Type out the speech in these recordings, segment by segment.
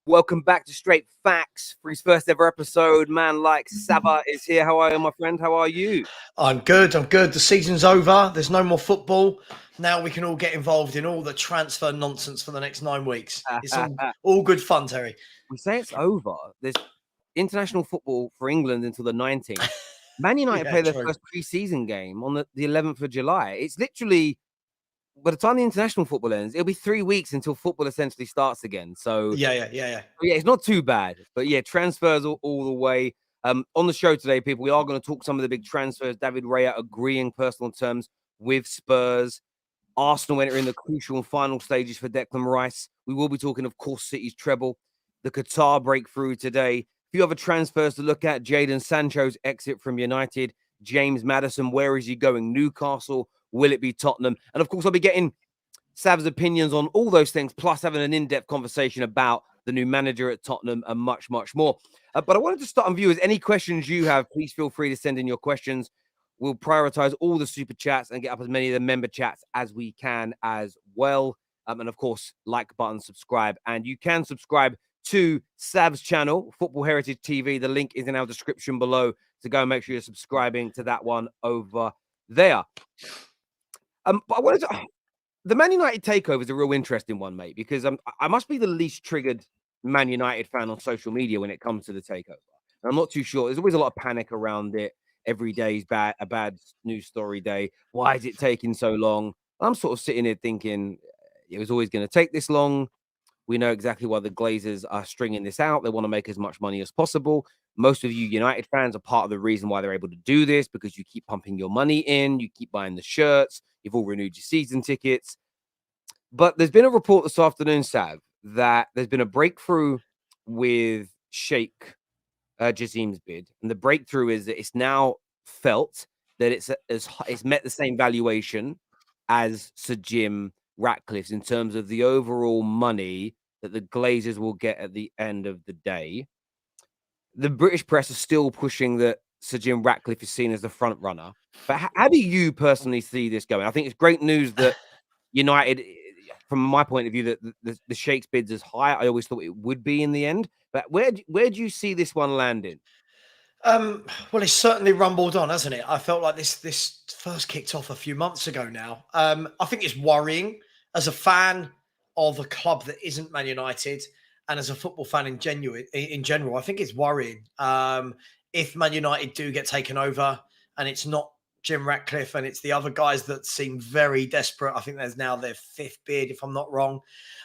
Welcome back to Straight Facts for his first ever episode. Man like Sava is here. How are you, my friend? How are you? I'm good. The season's over. There's no more football. Now we can all get involved in all the transfer nonsense for the next 9 weeks. It's all good fun, Terry. We say it's over. There's international football for England until the 19th. Man United play their first pre-season game on the 11th of July. It's literally, by the time the international football ends, it'll be 3 weeks until football essentially starts again. So Yeah, it's not too bad. But yeah, transfers all the way. On the show today, people, we are going to talk some of the big transfers. David Raya agreeing personal terms with Spurs. Arsenal entering the crucial and final stages for Declan Rice. We will be talking, of course, City's treble. The Qatar breakthrough today. A few other transfers to look at. Jadon Sancho's exit from United. James Maddison, where is he going? Newcastle. Will it be Tottenham? And of course, I'll be getting Sav's opinions on all those things, plus having an in-depth conversation about the new manager at Tottenham and much, much more. But I wanted to start on viewers. Any questions you have, please feel free to send in your questions. We'll prioritize all the super chats and get up as many of the member chats as we can as well. And of course, like button, subscribe. And you can subscribe to Sav's channel, Football Heritage TV. The link is in our description below. So go and make sure you're subscribing to that one over there. But I wanted to... The Man United takeover is a real interesting one, mate, because I must be the least triggered Man United fan on social media when it comes to the takeover. And I'm not too sure. There's always a lot of panic around it. Every day is a bad news story day. Why is it taking so long? I'm sort of sitting here thinking it was always going to take this long. We know exactly why the Glazers are stringing this out. They want to make as much money as possible. Most of you United fans are part of the reason why they're able to do this, because you keep pumping your money in, you keep buying the shirts, you've all renewed your season tickets. But there's been a report this afternoon, Sav, that there's been a breakthrough with Sheikh Jazim's bid. And the breakthrough is that it's now felt that it's met the same valuation as Sir Jim Ratcliffe's in terms of the overall money that the Glazers will get at the end of the day. The British press are still pushing that Sir Jim Ratcliffe is seen as the front runner. But how do you personally see this going? I think it's great news that United, from my point of view, that the Sheikh's bid's as high. I always thought it would be in the end. But where do you see this one landing? Well, it's certainly rumbled on, hasn't it? I felt like this first kicked off a few months ago now. I think it's worrying as a fan of a club that isn't Man United and as a football fan in general. I think it's worrying. If Man United do get taken over and it's not Jim Ratcliffe and it's the other guys that seem very desperate. I think there's now their fifth bid, if I'm not wrong.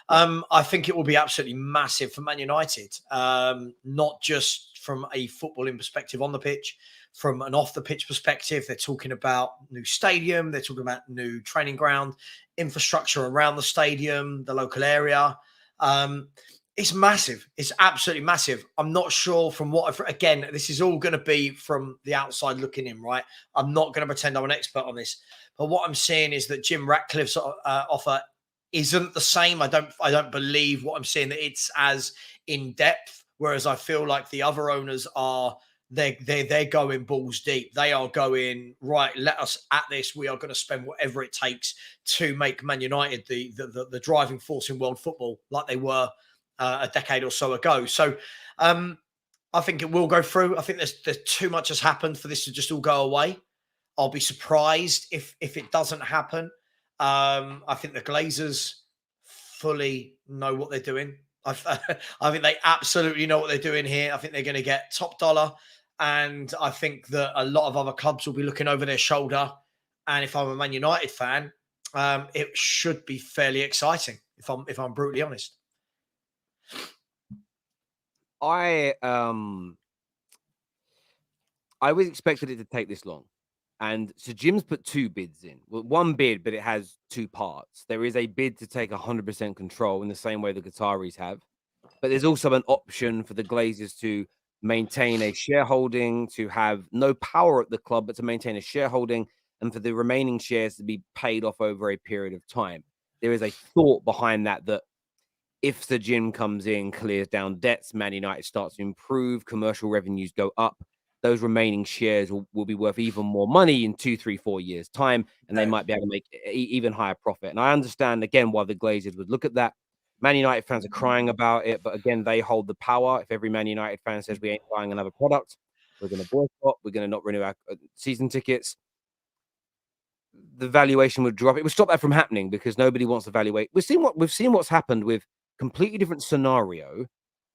I think it will be absolutely massive for Man United, not just from a footballing perspective on the pitch, from an off the pitch perspective. They're talking about new stadium. They're talking about new training ground, infrastructure around the stadium, the local area. It's massive. It's absolutely massive. I'm not sure from again, this is all going to be from the outside looking in, right? I'm not going to pretend I'm an expert on this. But what I'm seeing is that Jim Ratcliffe's offer isn't the same. I don't believe what I'm seeing, that it's as in depth. Whereas I feel like the other owners are, they're going balls deep. They are going, right, let us at this. We are going to spend whatever it takes to make Man United the driving force in world football, like they were a decade or so ago. So I think it will go through. I think there's too much has happened for this to just all go away. I'll be surprised if it doesn't happen. I think the Glazers fully know what they're doing. I think they absolutely know what they're doing here. I think they're going to get top dollar. And I think that a lot of other clubs will be looking over their shoulder. And if I'm a Man United fan, it should be fairly exciting, if I'm brutally honest. I was expected it to take this long. And so Jim's put two bids in. Well, one bid, but it has two parts. There is a bid to take 100% control in the same way the Qataris have. But there's also an option for the Glazers to maintain a shareholding, to have no power at the club, but to maintain a shareholding, and for the remaining shares to be paid off over a period of time. There is a thought behind that If the gym comes in, clears down debts, Man United starts to improve, commercial revenues go up, those remaining shares will be worth even more money in 2, 3, 4 years' time, and they might be able to make even higher profit. And I understand, again, why the Glazers would look at that. Man United fans are crying about it, but again, they hold the power. If every Man United fan says we ain't buying another product, we're going to boycott, we're going to not renew our season tickets, the valuation would drop. It would stop that from happening because nobody wants to valuate. We've seen what's happened with completely different scenario,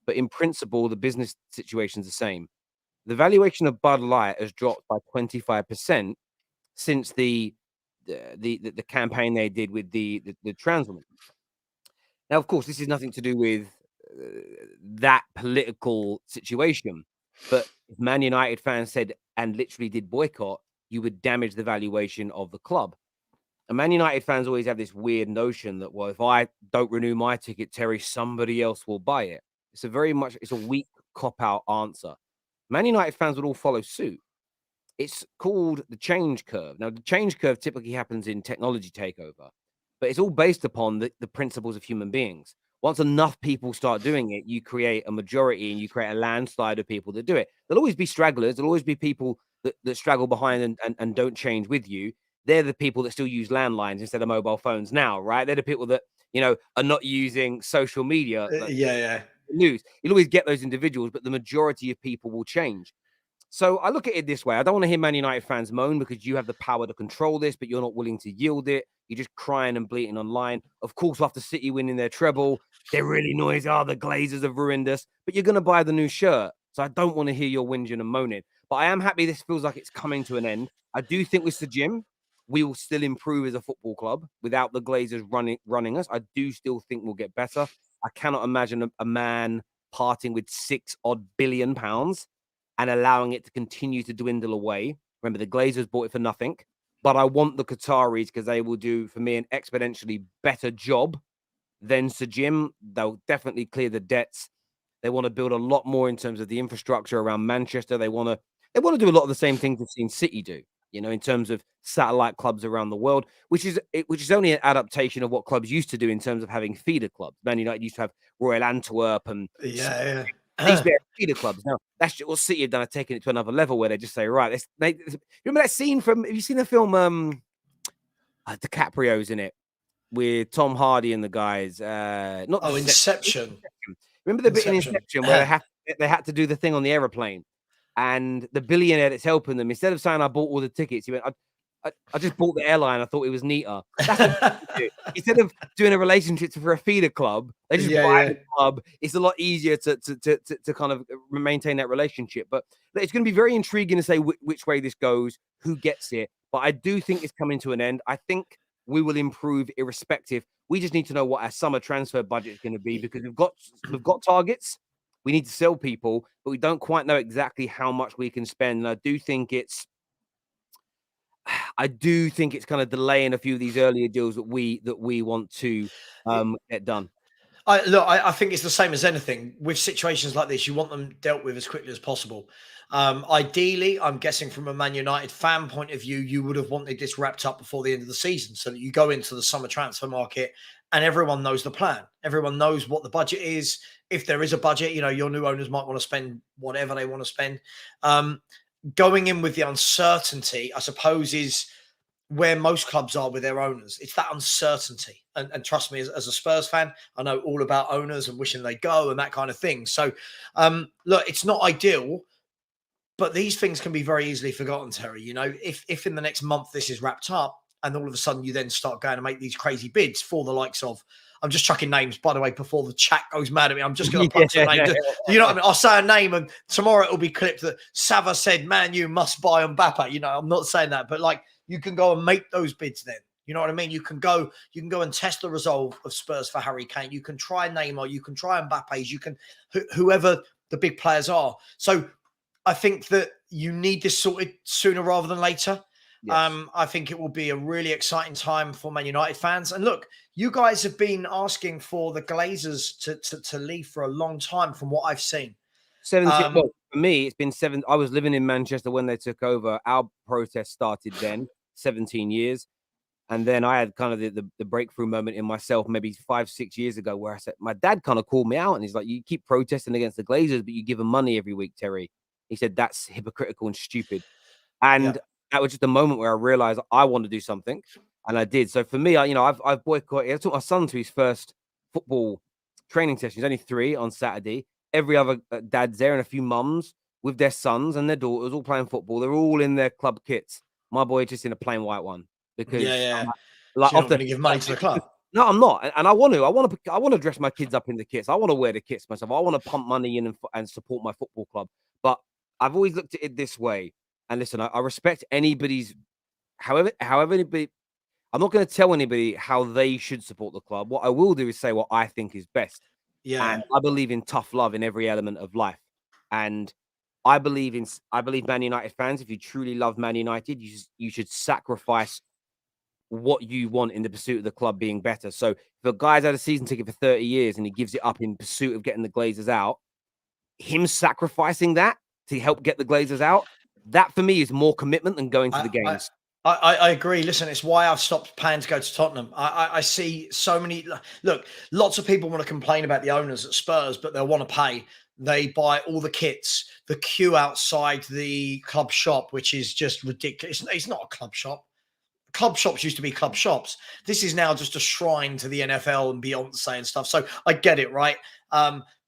but in principle, the business situation's the same. The valuation of Bud Light has dropped by 25% since the campaign they did with the trans woman. Now, of course, this is nothing to do with that political situation, but if Man United fans said and literally did boycott, you would damage the valuation of the club. And Man United fans always have this weird notion that, well, if I don't renew my ticket, Terry, somebody else will buy it. It's a weak cop-out answer. Man United fans would all follow suit. It's called the change curve. Now, the change curve typically happens in technology takeover, but it's all based upon the principles of human beings. Once enough people start doing it, you create a majority and you create a landslide of people that do it. There'll always be stragglers. There'll always be people that straggle behind and don't change with you. They're the people that still use landlines instead of mobile phones now, right? They're the people that, are not using social media. Yeah. News. You'll always get those individuals, but the majority of people will change. So I look at it this way. I don't want to hear Man United fans moan because you have the power to control this, but you're not willing to yield it. You're just crying and bleating online. Of course, after City winning their treble, they're really noisy. Oh, the Glazers have ruined us. But you're going to buy the new shirt. So I don't want to hear your whinging and moaning. But I am happy this feels like it's coming to an end. I do think with the gym, we will still improve as a football club without the Glazers running us. I do still think we'll get better. I cannot imagine a man parting with £6 billion and allowing it to continue to dwindle away. Remember, the Glazers bought it for nothing, but I want the Qataris because they will do, for me, an exponentially better job than Sir Jim. They'll definitely clear the debts. They want to build a lot more in terms of the infrastructure around Manchester. They want to do a lot of the same things we've seen City do, in terms of satellite clubs around the world, which is only an adaptation of what clubs used to do in terms of having feeder clubs. Man United used to have Royal Antwerp and these feeder clubs. Now, that's what City have done, have taken it to another level where they just say, right, remember that scene have you seen the film DiCaprio's in it with Tom Hardy and the guys? Inception. Remember the bit in Inception where they had to do the thing on the aeroplane, and the billionaire that's helping them, instead of saying I bought all the tickets, he went, I just bought the airline. I thought it was neater. That's what do. Instead of doing a relationship for a feeder club, they just buy the club. It's a lot easier to kind of maintain that relationship. But it's going to be very intriguing to say which way this goes, who gets it. But I do think it's coming to an end. I think we will improve irrespective. We just need to know what our summer transfer budget is going to be because we've got targets. We need to sell people, but we don't quite know exactly how much we can spend. And I do think it's kind of delaying a few of these earlier deals that we want to get done. I think it's the same as anything. With situations like this, you want them dealt with as quickly as possible. Ideally, I'm guessing from a Man United fan point of view, you would have wanted this wrapped up before the end of the season so that you go into the summer transfer market and everyone knows the plan. Everyone knows what the budget is. If there is a budget, your new owners might want to spend whatever they want to spend. Going in with the uncertainty, I suppose, is where most clubs are with their owners. It's that uncertainty. And trust me, as a Spurs fan, I know all about owners and wishing they go and that kind of thing. So, look, it's not ideal, but these things can be very easily forgotten, Terry. If in the next month this is wrapped up and all of a sudden you then start going to make these crazy bids for the likes of, I'm just chucking names, by the way, before the chat goes mad at me. I'm just going to punch a name. You know what I mean? I'll say a name and tomorrow it'll be clipped that Sava said, man, you must buy Mbappe. I'm not saying that, but you can go and make those bids then. You know what I mean? You can go and test the resolve of Spurs for Harry Kane. You can try Neymar. You can try Mbappe's. You can, whoever the big players are. So I think that you need this sorted sooner rather than later. Yes. I think it will be a really exciting time for Man United fans. And look, you guys have been asking for the Glazers to leave for a long time from what I've seen. Well, for me, it's been 7. I was living in Manchester when they took over. Our protest started then, 17 years. And then I had kind of the breakthrough moment in myself maybe 5-6 years ago where I said, my dad kind of called me out and he's like, you keep protesting against the Glazers, but you give them money every week, Terry. He said, that's hypocritical and stupid. And that was just a moment where I realized I want to do something. And I did. So for me, I've boycotted. I took my son to his first football training session. He's only 3 on Saturday. Every other dad's there and a few mums with their sons and their daughters all playing football. They're all in their club kits. My boy just in a plain white one. Because like so you're not going to give money to the club. No, I'm not, and I want to dress my kids up in the kits. I want to wear the kits myself. I want to pump money in and support my football club. But I've always looked at it this way. And listen, I respect anybody's, however anybody. I'm not going to tell anybody how they should support the club. What I will do is say what I think is best. Yeah, and I believe in tough love in every element of life, and I believe Man United fans. If you truly love Man United, you should sacrifice what you want in the pursuit of the club being better. So if a guy's had a season ticket for 30 years and he gives it up in pursuit of getting the Glazers out, him sacrificing that to help get the Glazers out, that for me is more commitment than going to the games. I agree. Listen, it's why I've stopped paying to go to Tottenham. I see so many. Look, lots of people want to complain about the owners at Spurs, but they'll want to pay. They buy all the kits, the queue outside the club shop, which is just ridiculous. It's not a club shop. Club shops used to be club shops. This is now just a shrine to the NFL and Beyonce and stuff. So I get it, right?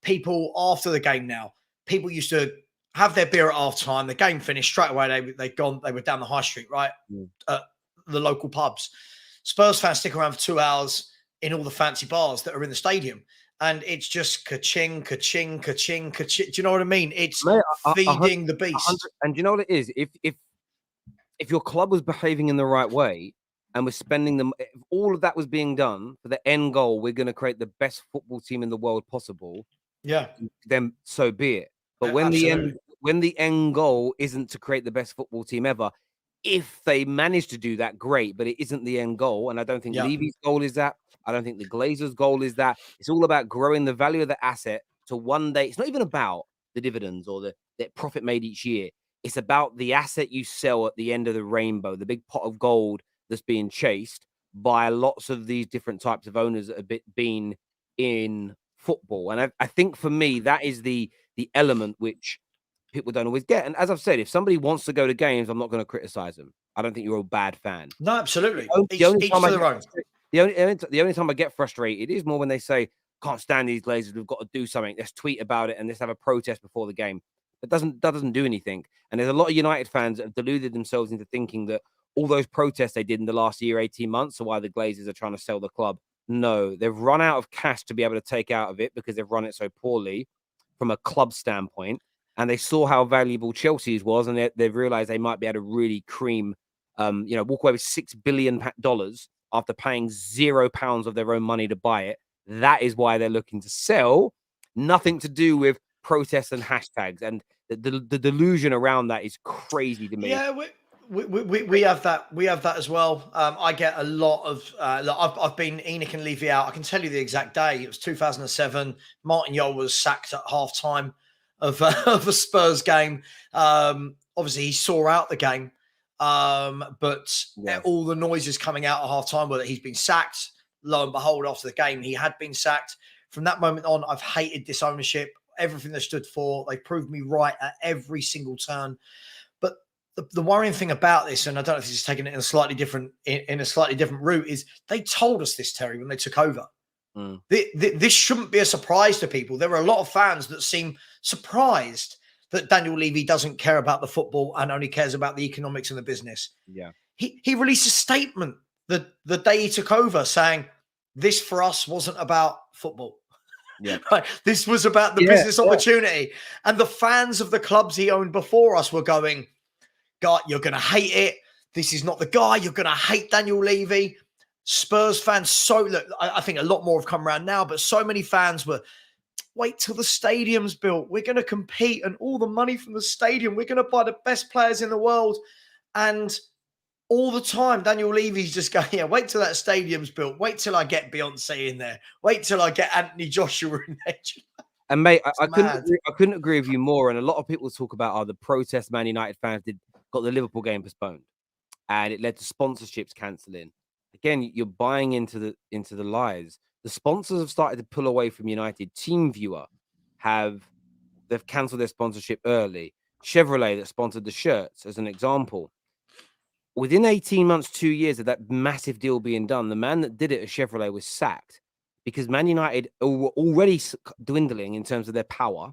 People after the game now, people used to have their beer at half time. The game finished straight away. They were down the high street, right? At the local pubs. Spurs fans stick around for 2 hours in all the fancy bars that are in the stadium. And it's just ka-ching, ka-ching, ka-ching, ka-ching. Do you know what I mean? It's feeding the beast. And do you know what it is? If your club was behaving in the right way and was spending them, if all of that was being done for the end goal, we're going to create the best football team in the world possible. Yeah. Then so be it. But when the end goal isn't to create the best football team ever, if they manage to do that, great. But it isn't the end goal, and I don't think Levy's goal is that. I don't think the Glazers' goal is that. It's all about growing the value of the asset to one day. It's not even about the dividends or the profit made each year. It's about the asset you sell at the end of the rainbow, the big pot of gold that's being chased by lots of these different types of owners that have been in football. And I think for me, that is the element which people don't always get. And as I've said, if somebody wants to go to games, I'm not going to criticize them. I don't think you're a bad fan. No, absolutely. The only time I get frustrated is more when they say, can't stand these Glazers, we've got to do something. Let's tweet about it and let's have a protest before the game. That doesn't do anything. And there's a lot of United fans that have deluded themselves into thinking that all those protests they did in the last year, 18 months, are why the Glazers are trying to sell the club. No, they've run out of cash to be able to take out of it because they've run it so poorly from a club standpoint. And they saw how valuable Chelsea's was, and they've realized they might be able to really cream, walk away with $6 billion after paying £0 of their own money to buy it. That is why they're looking to sell. Nothing to do with protests and hashtags, and the delusion around that is crazy to me. Yeah, we have that. We have that as well. I get a lot of. I've been ENIC and Levy out. I can tell you the exact day. It was 2007. Martin Jol was sacked at half time of a Spurs game. Obviously, he saw out the game, but all the noises coming out at half time were that he's been sacked. Lo and behold, after the game, he had been sacked. From that moment on, I've hated this ownership. Everything they stood for, they proved me right at every single turn. But the worrying thing about this, and I don't know if this is taking it in a slightly different route, is they told us this, Terry, when they took over. This shouldn't be a surprise to people. There are a lot of fans that seem surprised that Daniel Levy doesn't care about the football and only cares about the economics and the business. Yeah, he released a statement the day he took over saying this for us wasn't about football. Yeah, right. This was about the business opportunity. And the fans of the clubs he owned before us were going, God, you're going to hate it. This is not the guy. You're going to hate Daniel Levy. Spurs fans, look, I think a lot more have come around now, but so many fans were, wait till the stadium's built. We're going to compete, and all the money from the stadium, we're going to buy the best players in the world. And all the time, Daniel Levy's just going, wait till that stadium's built. Wait till I get Beyonce in there. Wait till I get Anthony Joshua in there. And mate, I couldn't agree with you more. And a lot of people talk about the protest Man United fans got the Liverpool game postponed, and it led to sponsorships cancelling. again, you're buying into the lies. The sponsors have started to pull away from United. TeamViewer they've cancelled their sponsorship early. Chevrolet that sponsored the shirts, as an example. Within 18 months, 2 years of that massive deal being done, the man that did it at Chevrolet was sacked because Man United were already dwindling in terms of their power.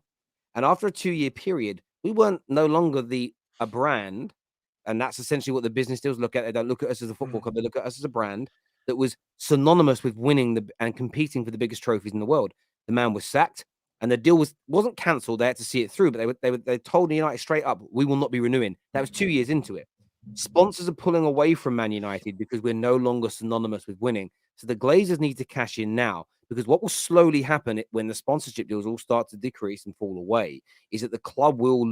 And after a 2-year period, we weren't no longer a brand. And that's essentially what the business deals look at. They don't look at us as a football club. They look at us as a brand that was synonymous with winning and competing for the biggest trophies in the world. The man was sacked, and the deal wasn't cancelled. They had to see it through, but they told United straight up, we will not be renewing. That was 2 years into it. Sponsors are pulling away from Man United because we're no longer synonymous with winning. So the Glazers need to cash in now, because what will slowly happen when the sponsorship deals all start to decrease and fall away is that the club will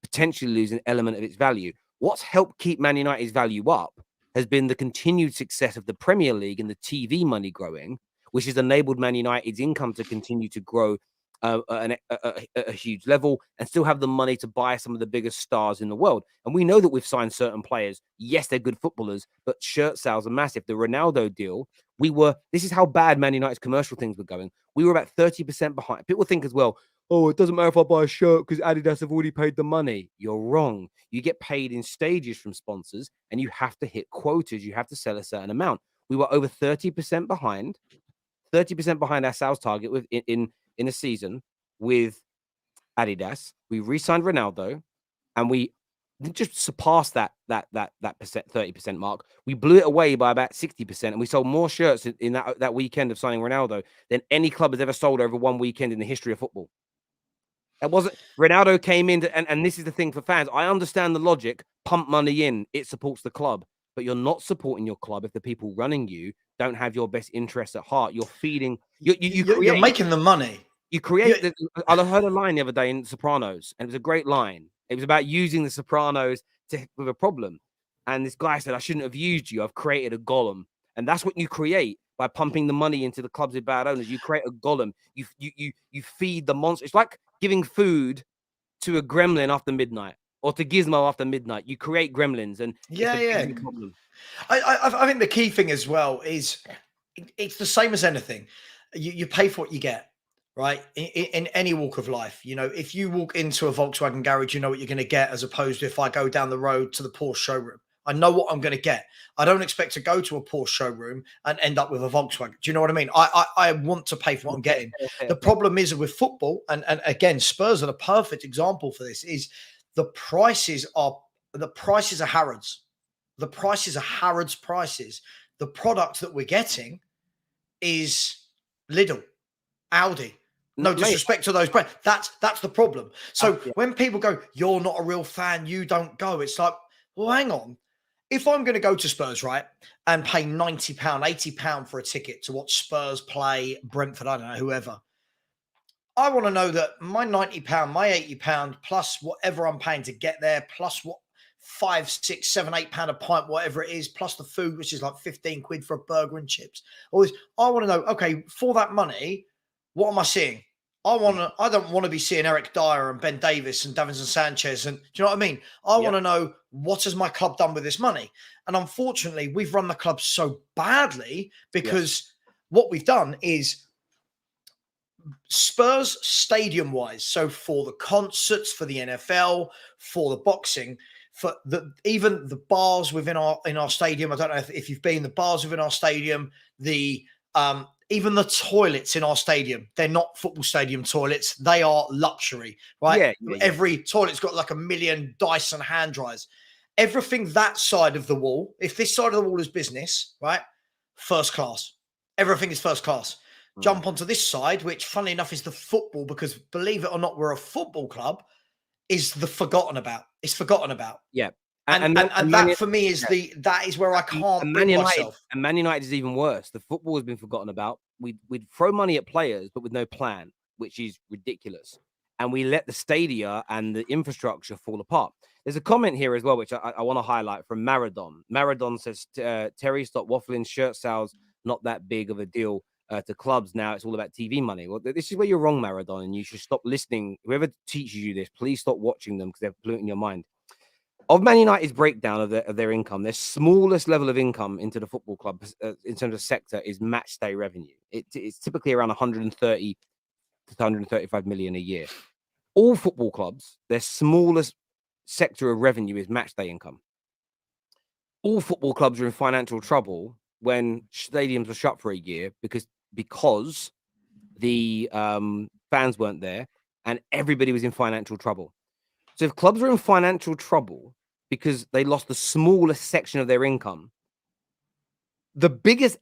potentially lose an element of its value. What's helped keep Man United's value up has been the continued success of the Premier League and the TV money growing, which has enabled Man United's income to continue to grow at a huge level and still have the money to buy some of the biggest stars in the world. And we know that we've signed certain players. Yes, they're good footballers, but shirt sales are massive. The Ronaldo deal, this is how bad Man United's commercial things were going. We were about 30% behind. People think as well, oh, it doesn't matter if I buy a shirt because Adidas have already paid the money. You're wrong. You get paid in stages from sponsors and you have to hit quotas. You have to sell a certain amount. We were over 30% behind. 30% behind our sales target in a season with Adidas. We re-signed Ronaldo, and we just surpassed that 30% mark. We blew it away by about 60%, and we sold more shirts in that weekend of signing Ronaldo than any club has ever sold over one weekend in the history of football. It wasn't Ronaldo came in, and this is the thing for fans. I understand the logic. Pump money in, it supports the club. But you're not supporting your club if the people running you don't have your best interests at heart. You're feeding. You're making the money. You create. I heard a line the other day in Sopranos, and it was a great line. It was about using the Sopranos with a problem. And this guy said, "I shouldn't have used you. I've created a golem." And that's what you create by pumping the money into the clubs with bad owners. You create a golem. You feed the monster. It's like giving food to a gremlin after midnight, or to Gizmo after midnight. You create gremlins, and yeah. It's a problem. I think the key thing as well is it's the same as anything. You pay for what you get, right? In any walk of life. You know, if you walk into a Volkswagen garage, you know what you're going to get, as opposed to if I go down the road to the Porsche showroom. I know what I'm going to get. I don't expect to go to a Porsche showroom and end up with a Volkswagen. Do you know what I mean? I want to pay for what I'm getting. The problem is with football, and again, Spurs are the perfect example for this, is the prices are Harrods. The prices are Harrods prices. The product that we're getting is Lidl, Audi. No disrespect to those brands. That's the problem. So when people go, "You're not a real fan, you don't go," it's like, well, hang on. If I'm going to go to Spurs, right, and pay £90, £80 for a ticket to watch Spurs play Brentford, I don't know, whoever, I want to know that my £90, my £80, plus whatever I'm paying to get there, plus what £5, £6, £7, £8 a pint, whatever it is, plus the food, which is like 15 quid for a burger and chips. Always, I want to know, okay, for that money, what am I seeing? I don't want to be seeing Eric Dyer and Ben Davis and Davinson Sanchez. And do you know what I mean? I want to know, what has my club done with this money? And unfortunately, we've run the club so badly because what we've done is Spurs stadium wise. So for the concerts, for the NFL, for the boxing, for even the bars within our stadium. I don't know if you've been, the bars within our stadium, even the toilets in our stadium, they're not football stadium toilets. They are luxury, right? Every toilet's got like 1 million Dyson hand dryers. Everything that side of the wall, if this side of the wall is business, right? First class. Everything is first class. Jump onto this side, which funnily enough is the football, because believe it or not, we're a football club, is the forgotten about. It's forgotten about. Yeah. And that for me is that is where I can't bring myself. And Man United is even worse. The football has been forgotten about. We'd throw money at players, but with no plan, which is ridiculous. And we let the stadia and the infrastructure fall apart. There's a comment here as well, which I want to highlight, from Maradon. Maradon says, Terry, stop waffling. Shirt sales, not that big of a deal to clubs now. It's all about TV money. Well, this is where you're wrong, Maradon, and you should stop listening. Whoever teaches you this, please stop watching them, because they're polluting your mind. of Man United's breakdown of their income, their smallest level of income into the football club in terms of sector is match day revenue. It's typically around 130 to 135 million a year. All football clubs, their smallest sector of revenue is match day income. All football clubs are in financial trouble when stadiums were shut for a year because the fans weren't there and everybody was in financial trouble. So if clubs are in financial trouble because they lost the smallest section of their income, the biggest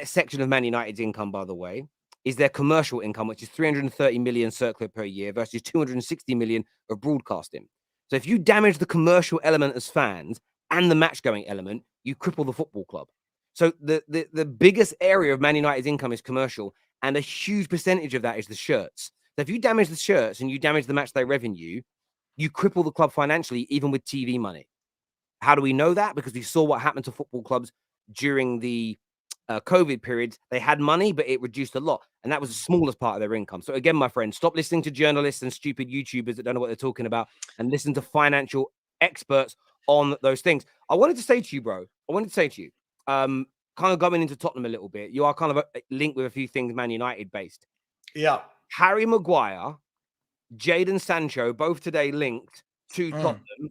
section of Man United's income, by the way, is their commercial income, which is 330 million circular per year versus 260 million of broadcasting. So if you damage the commercial element as fans and the match going element, you cripple the football club. So the biggest area of Man United's income is commercial, and a huge percentage of that is the shirts. So if you damage the shirts and you damage the match day revenue, you cripple the club financially, even with TV money. How do we know that? Because we saw what happened to football clubs during the COVID period. They had money, but it reduced a lot. And that was the smallest part of their income. So again, my friend, stop listening to journalists and stupid YouTubers that don't know what they're talking about and listen to financial experts on those things. I wanted to say to you, kind of going into Tottenham a little bit, you are kind of linked with a few things Man United based. Yeah. Harry Maguire, Jadon Sancho, both today linked to Tottenham.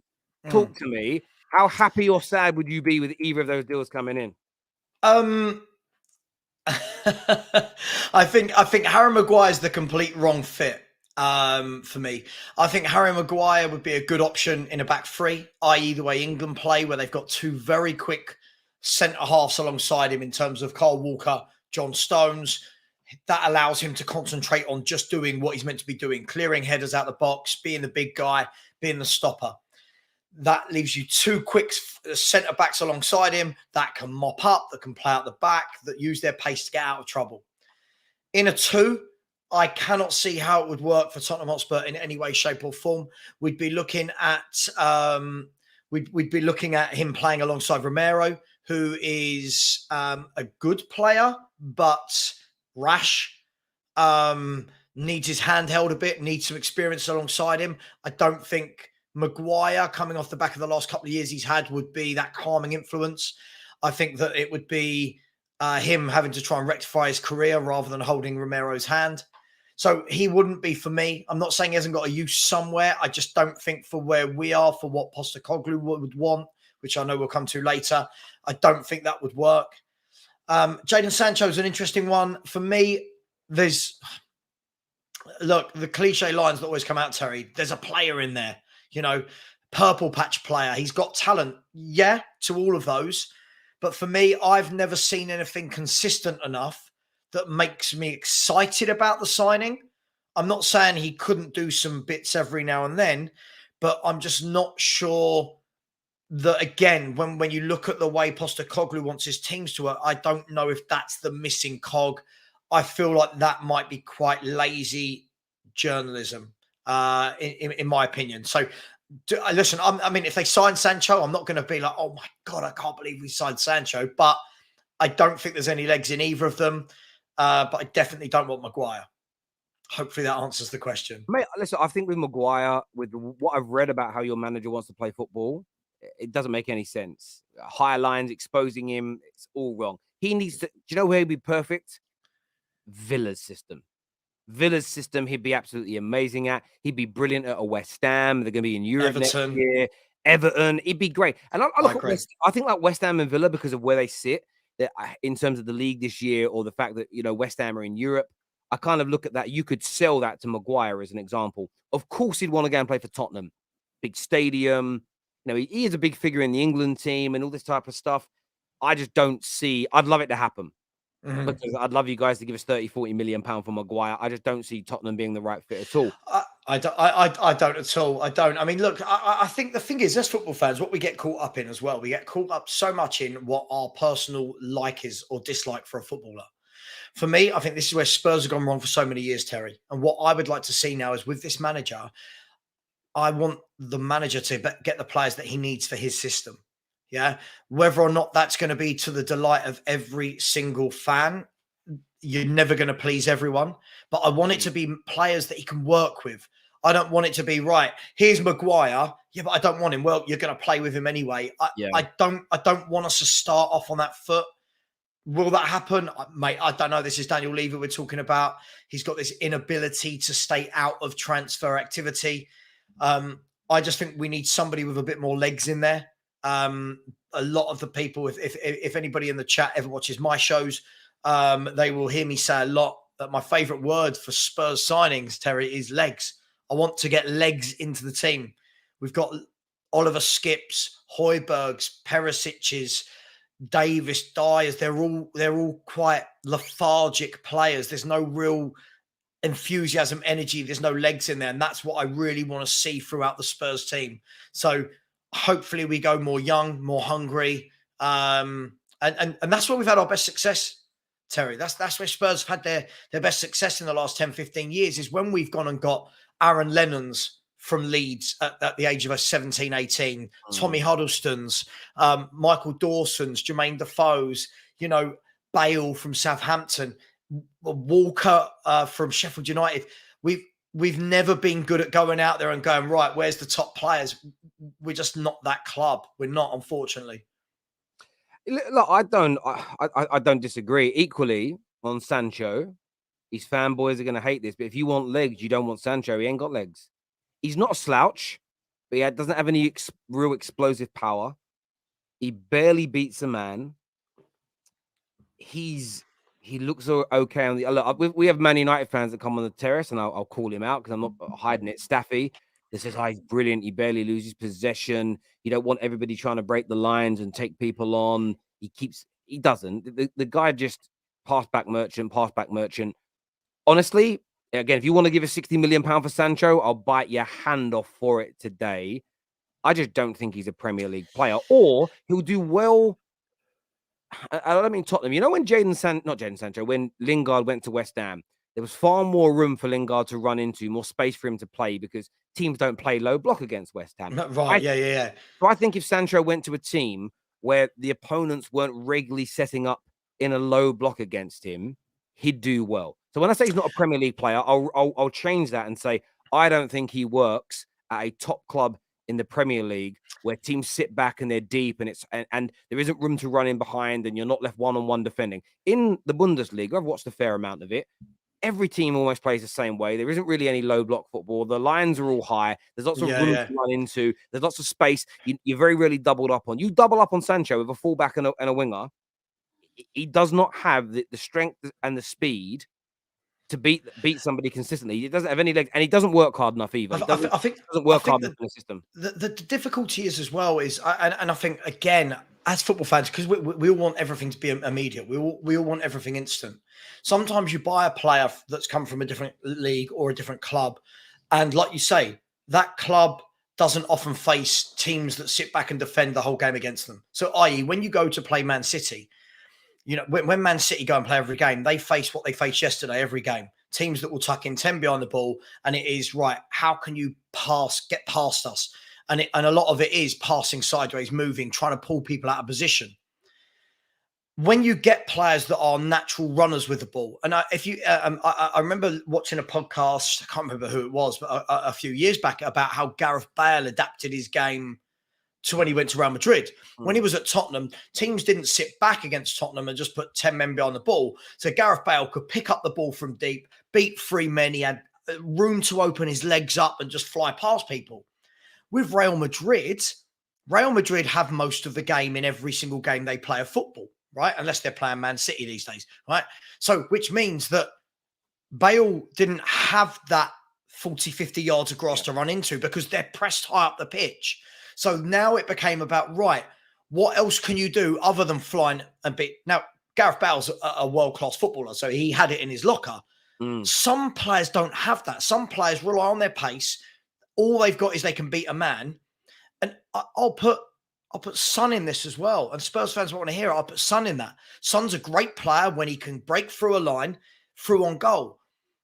Talk to me. How happy or sad would you be with either of those deals coming in? I think Harry Maguire is the complete wrong fit for me. I think Harry Maguire would be a good option in a back three, i.e. the way England play, where they've got two very quick centre halves alongside him in terms of Kyle Walker, John Stones. That allows him to concentrate on just doing what he's meant to be doing, clearing headers out the box, being the big guy, being the stopper. That leaves you two quick centre backs alongside him that can mop up, that can play out the back, that use their pace to get out of trouble. In a two, I cannot see how it would work for Tottenham Hotspur in any way, shape, or form. We'd be looking at we'd be looking at him playing alongside Romero, who is a good player but rash. Needs his hand held a bit, needs some experience alongside him. I don't think Maguire, coming off the back of the last couple of years he's had, would be that calming influence. I think that it would be him having to try and rectify his career rather than holding Romero's hand. So he wouldn't be for me. I'm not saying he hasn't got a use somewhere. I just don't think for where we are, for what Postecoglou would want, which I know we'll come to later, I don't think that would work. Jadon Sancho is an interesting one. For me, look, the cliche lines that always come out, Terry, there's a player in there. Purple patch player. He's got talent, yeah, to all of those. But for me, I've never seen anything consistent enough that makes me excited about the signing. I'm not saying he couldn't do some bits every now and then, but I'm just not sure that, again, when you look at the way Postecoglou wants his teams to work, I don't know if that's the missing cog. I feel like that might be quite lazy journalism. In my opinion. So, listen, I mean, if they sign Sancho, I'm not going to be like, oh my God, I can't believe we signed Sancho. But I don't think there's any legs in either of them. But I definitely don't want Maguire. Hopefully that answers the question. Mate, listen, I think with Maguire, with what I've read about how your manager wants to play football, it doesn't make any sense. Higher lines, exposing him, it's all wrong. He needs to, do you know where he'd be perfect? Villa's system. He'd be absolutely amazing at. He'd be brilliant at a West Ham. They're going to be in Europe next year. Everton, he'd be great. And I look at I think like West Ham and Villa, because of where they sit in terms of the league this year, or the fact that, West Ham are in Europe, I kind of look at that. You could sell that to Maguire as an example. Of course, he'd want to go and play for Tottenham. Big stadium. He is a big figure in the England team and all this type of stuff. I just don't see. I'd love it to happen. Because I'd love you guys to give us 30-40 million pounds for Maguire. I just don't see Tottenham being the right fit at all. I don't at all. I don't. I mean, look, I think the thing is, as football fans, what we get caught up in as well, we get caught up so much in what our personal like is or dislike for a footballer. For me, I think this is where Spurs have gone wrong for so many years, Terry. And what I would like to see now is, with this manager, I want the manager to get the players that he needs for his system. Yeah. Whether or not that's going to be to the delight of every single fan, you're never going to please everyone. But I want it to be players that he can work with. I don't want it to be right. Here's Maguire. Yeah, but I don't want him. Well, you're going to play with him anyway. I don't want us to start off on that foot. Will that happen? Mate, I don't know. This is Daniel Levy we're talking about. He's got this inability to stay out of transfer activity. I just think we need somebody with a bit more legs in there. A lot of the people, if anybody in the chat ever watches my shows, they will hear me say a lot that my favourite word for Spurs signings, Terry, is legs. I want to get legs into the team. We've got Oliver Skips, Højbjergs, Perisic's, Davis, Dyers. They're all quite lethargic players. There's no real enthusiasm, energy. There's no legs in there. And that's what I really want to see throughout the Spurs team. So hopefully we go more young, more hungry. And that's where we've had our best success, Terry. That's where Spurs have had their best success in the last 10, 15 years, is when we've gone and got Aaron Lennon's from Leeds at the age of 17, 18, Tommy Huddleston's, Michael Dawson's, Jermaine Defoe's, Bale from Southampton, Walker from Sheffield United. We've never been good at going out there and going, right, where's the top players? We're just not that club. We're not, unfortunately. Look, I don't disagree. Equally, on Sancho, his fanboys are going to hate this, but if you want legs, you don't want Sancho. He ain't got legs. He's not a slouch, but he doesn't have any real explosive power. He barely beats a man. He looks okay on the look. We have Man United fans that come on the terrace, and I'll call him out because I'm not hiding it. Staffy that says, "Oh, he's brilliant. He barely loses possession. You don't want everybody trying to break the lines and take people on. He doesn't. The guy just pass back merchant. Honestly, again, if you want to give a £60 million for Sancho, I'll bite your hand off for it today. I just don't think he's a Premier League player, or he'll do well. I don't mean Tottenham. When when Lingard went to West Ham, there was far more room for Lingard to run into, more space for him to play because teams don't play low block against West Ham. Right, yeah. So I think if Sancho went to a team where the opponents weren't regularly setting up in a low block against him, he'd do well. So when I say he's not a Premier League player, I'll change that and say I don't think he works at a top club in the Premier League where teams sit back and they're deep and there isn't room to run in behind and you're not left one-on-one defending. In the Bundesliga, I've watched a fair amount of it. Every team almost plays the same way. There isn't really any low block football. The lines are all high. There's lots of room to run into. There's lots of space. You're very rarely doubled up on. You double up on Sancho with a fullback and a winger. He does not have the strength and the speed to beat somebody consistently. He doesn't have any legs, and he doesn't work hard enough either. I think doesn't work hard enough in the system. The difficulty is as well is, and I think again, as football fans, because we all want everything to be immediate. We all want everything instant. Sometimes you buy a player that's come from a different league or a different club, and like you say, that club doesn't often face teams that sit back and defend the whole game against them. So, i.e., when you go to play Man City, when Man City go and play every game, they face what they faced yesterday every game. Teams that will tuck in 10 behind the ball, and it is, right, how can you get past us? And a lot of it is passing sideways, moving, trying to pull people out of position. When you get players that are natural runners with the ball, and I remember watching a podcast, I can't remember who it was, but a few years back, about how Gareth Bale adapted his game to when he went to Real Madrid. When he was at Tottenham, teams didn't sit back against Tottenham and just put 10 men behind the ball. So Gareth Bale could pick up the ball from deep, beat 3 men. He had room to open his legs up and just fly past people. With Real Madrid have most of the game in every single game they play of football, right? Unless they're playing Man City these days, right? So, which means that Bale didn't have that 40, 50 yards of grass to run into because they're pressed high up the pitch. So now it became about, right, what else can you do other than flying and beat? Now, Gareth Bale's a world-class footballer, so he had it in his locker. Some players don't have that. Some players rely on their pace. All they've got is they can beat a man. And I'll put Son in this as well. And Spurs fans won't want to hear it. I'll put Son in that. Son's a great player when he can break through a line, through on goal.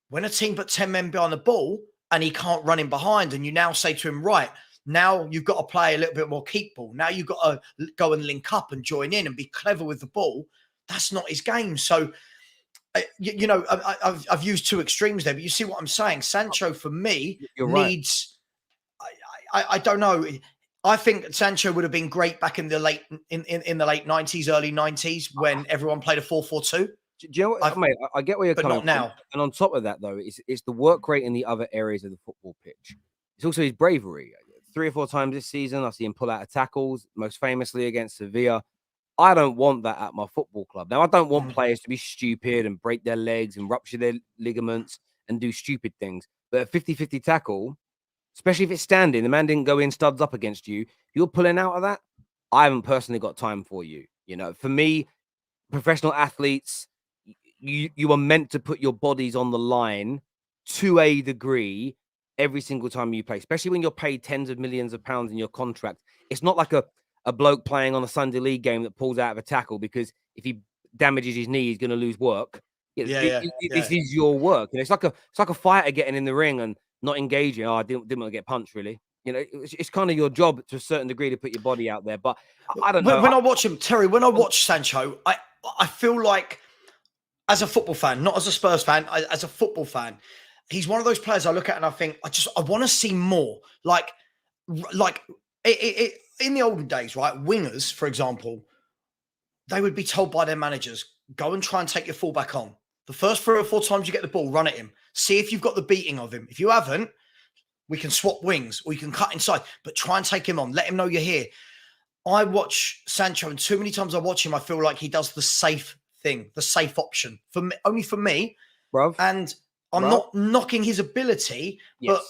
When a team put 10 men behind the ball and he can't run in behind, and you now say to him, right, now you've got to play a little bit more keep ball. Now you've got to go and link up and join in and be clever with the ball. That's not his game. So I've used two extremes there, but you see what I'm saying. Sancho, for me, You're right. needs. I don't know. I think Sancho would have been great back in the late '90s, early '90s when everyone played a 4-4-2. Do you know what, mate? I get where you're But coming not from. now. And on top of that, though, it's the work rate in the other areas of the football pitch. It's also his bravery. 3 or 4 times this season, I see him pull out of tackles, most famously against Sevilla. I don't want that at my football club. Now, I don't want players to be stupid and break their legs and rupture their ligaments and do stupid things. But a 50-50 tackle, especially if it's standing, the man didn't go in studs up against you. You're pulling out of that. I haven't personally got time for you. For me, professional athletes, you are meant to put your bodies on the line to a degree every single time you play, especially when you're paid tens of millions of pounds in your contract. It's not like a bloke playing on a Sunday league game that pulls out of a tackle because if he damages his knee, he's going to lose work. This is your work. It's like a fighter getting in the ring and not engaging. Oh, I didn't want to get punched, really. It's kind of your job to a certain degree to put your body out there. But I don't know. When I watch him, Terry, when I watch Sancho, I feel like, as a football fan, not as a Spurs fan, as a football fan, he's one of those players I look at and I think, I want to see more. Like in the olden days, right? Wingers, for example, they would be told by their managers, go and try and take your fullback on. The first 3 or 4 times you get the ball, run at him. See if you've got the beating of him. If you haven't, we can swap wings or you can cut inside, but try and take him on. Let him know you're here. I watch Sancho, and too many times I watch him, I feel like he does the safe thing, the safe option for me, only for me. Bruv. And I'm not knocking his ability, but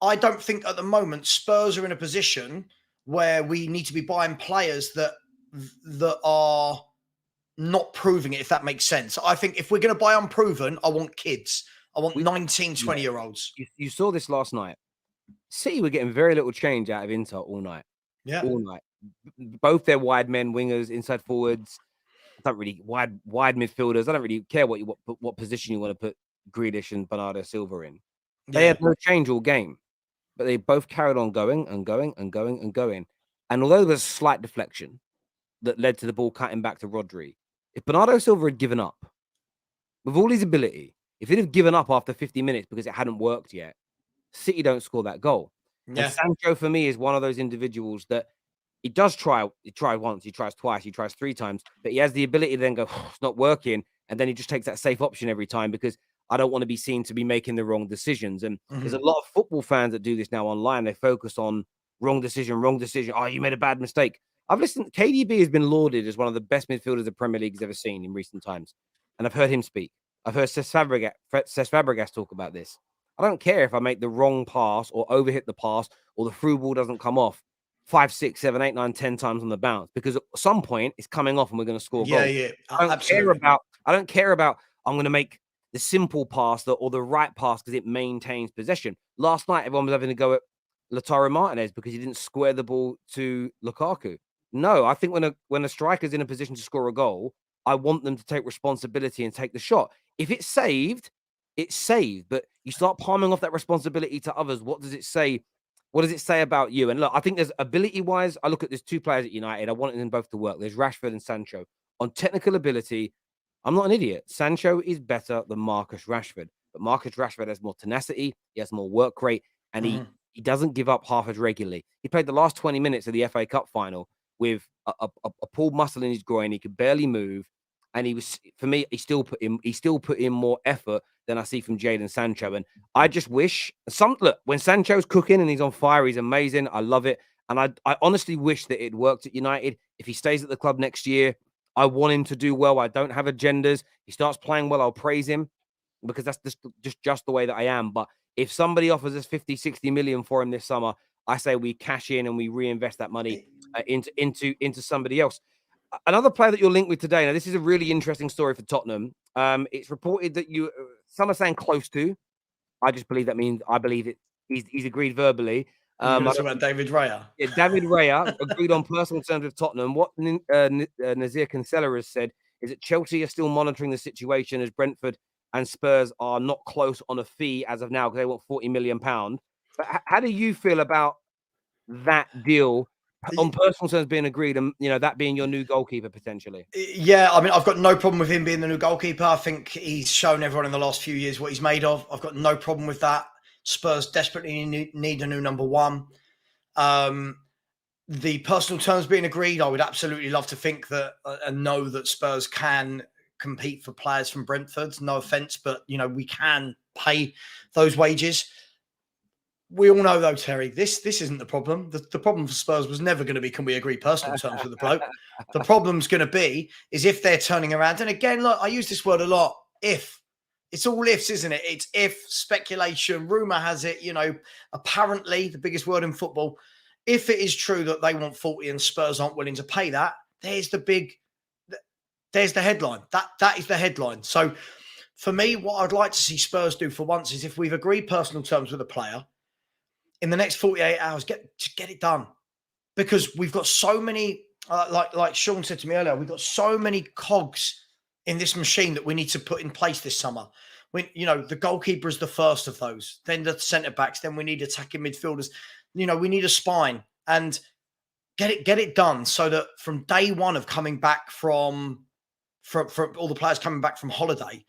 I don't think at the moment Spurs are in a position where we need to be buying players that are not proving it, if that makes sense. I think if we're going to buy unproven, I want kids. I want 19, 20-year-olds. You saw this last night. City were getting very little change out of Inter all night. Yeah. All night. Both their wide men, wingers, inside forwards. I don't really wide midfielders. I don't really care what position you want to put Grealish and Bernardo Silva in. They had no change all game, but they both carried on going and going and going and going. And although there was a slight deflection that led to the ball cutting back to Rodri, if Bernardo Silva had given up, with all his ability, if he'd have given up after 50 minutes because it hadn't worked yet, City don't score that goal. Yeah. And Sancho, for me, is one of those individuals that he does try. He tries once, he tries twice, he tries 3 times, but he has the ability to then go, it's not working. And then he just takes that safe option every time because I don't want to be seen to be making the wrong decisions. And there's a lot of football fans that do this now online. They focus on wrong decision. Oh, you made a bad mistake. I've listened. KDB has been lauded as one of the best midfielders the Premier League has ever seen in recent times. And I've heard him speak. I've heard Cesc Fabregas talk about this. I don't care if I make the wrong pass or overhit the pass or the through ball doesn't come off 5, 6, 7, 8, 9, 10 times on the bounce, because at some point it's coming off and we're going to score goals. Yeah, I don't care about I'm going to make the simple pass or the right pass because it maintains possession. Last night, everyone was having to go at Lautaro Martinez because he didn't square the ball to Lukaku. No, I think when a striker's in a position to score a goal, I want them to take responsibility and take the shot. If it's saved, it's saved. But you start palming off that responsibility to others. What does it say? What does it say about you? And look, I think there's ability-wise, I look at there's 2 players at United. I want them both to work. There's Rashford and Sancho. On technical ability, I'm not an idiot. Sancho is better than Marcus Rashford. But Marcus Rashford has more tenacity. He has more work rate. And he doesn't give up half as regularly. He played the last 20 minutes of the FA Cup final with a pulled muscle in his groin. He could barely move. And he was, for me, he still put in more effort than I see from Jadon Sancho. And I just wish look, when Sancho's cooking and he's on fire, he's amazing. I love it. And I honestly wish that it worked at United. If he stays at the club next year, I want him to do well. I don't have agendas. He starts playing well, I'll praise him because that's just the way that I am. But if somebody offers us 50, 60 million for him this summer, I say we cash in and we reinvest that money into somebody else. Another player that you're linked with today. Now, this is a really interesting story for Tottenham. It's reported that some are saying close to. I just believe that means I believe it. He's agreed verbally. About David Raya. Yeah, David Raya agreed on personal terms with Tottenham. What Nazir Kinsella has said is that Chelsea are still monitoring the situation as Brentford and Spurs are not close on a fee as of now because they want £40 million. But how do you feel about that deal on personal terms being agreed, and that being your new goalkeeper potentially. Yeah, I mean, I've got no problem with him being the new goalkeeper. I think he's shown everyone in the last few years what he's made of. I've got no problem with that. Spurs desperately need a new number one. The personal terms being agreed, I would absolutely love to think that and know that Spurs can compete for players from Brentford. No offense, but we can pay those wages. We all know, though, Terry, this isn't the problem. The problem for Spurs was never going to be, can we agree personal terms with the bloke? The problem's going to be is if they're turning around. And again, look, I use this word a lot. If. It's all ifs, isn't it? It's if, speculation, rumour has it, apparently the biggest word in football. If it is true that they want 40 and Spurs aren't willing to pay that, there's the headline. That is the headline. So for me, what I'd like to see Spurs do for once is if we've agreed personal terms with a player, in the next 48 hours, get it done. Because we've got so many, like Sean said to me earlier, we've got so many cogs in this machine that we need to put in place this summer. The goalkeeper is the first of those. Then the centre-backs. Then we need attacking midfielders. We need a spine. And get it done so that from day one of coming back from all the players coming back from holiday,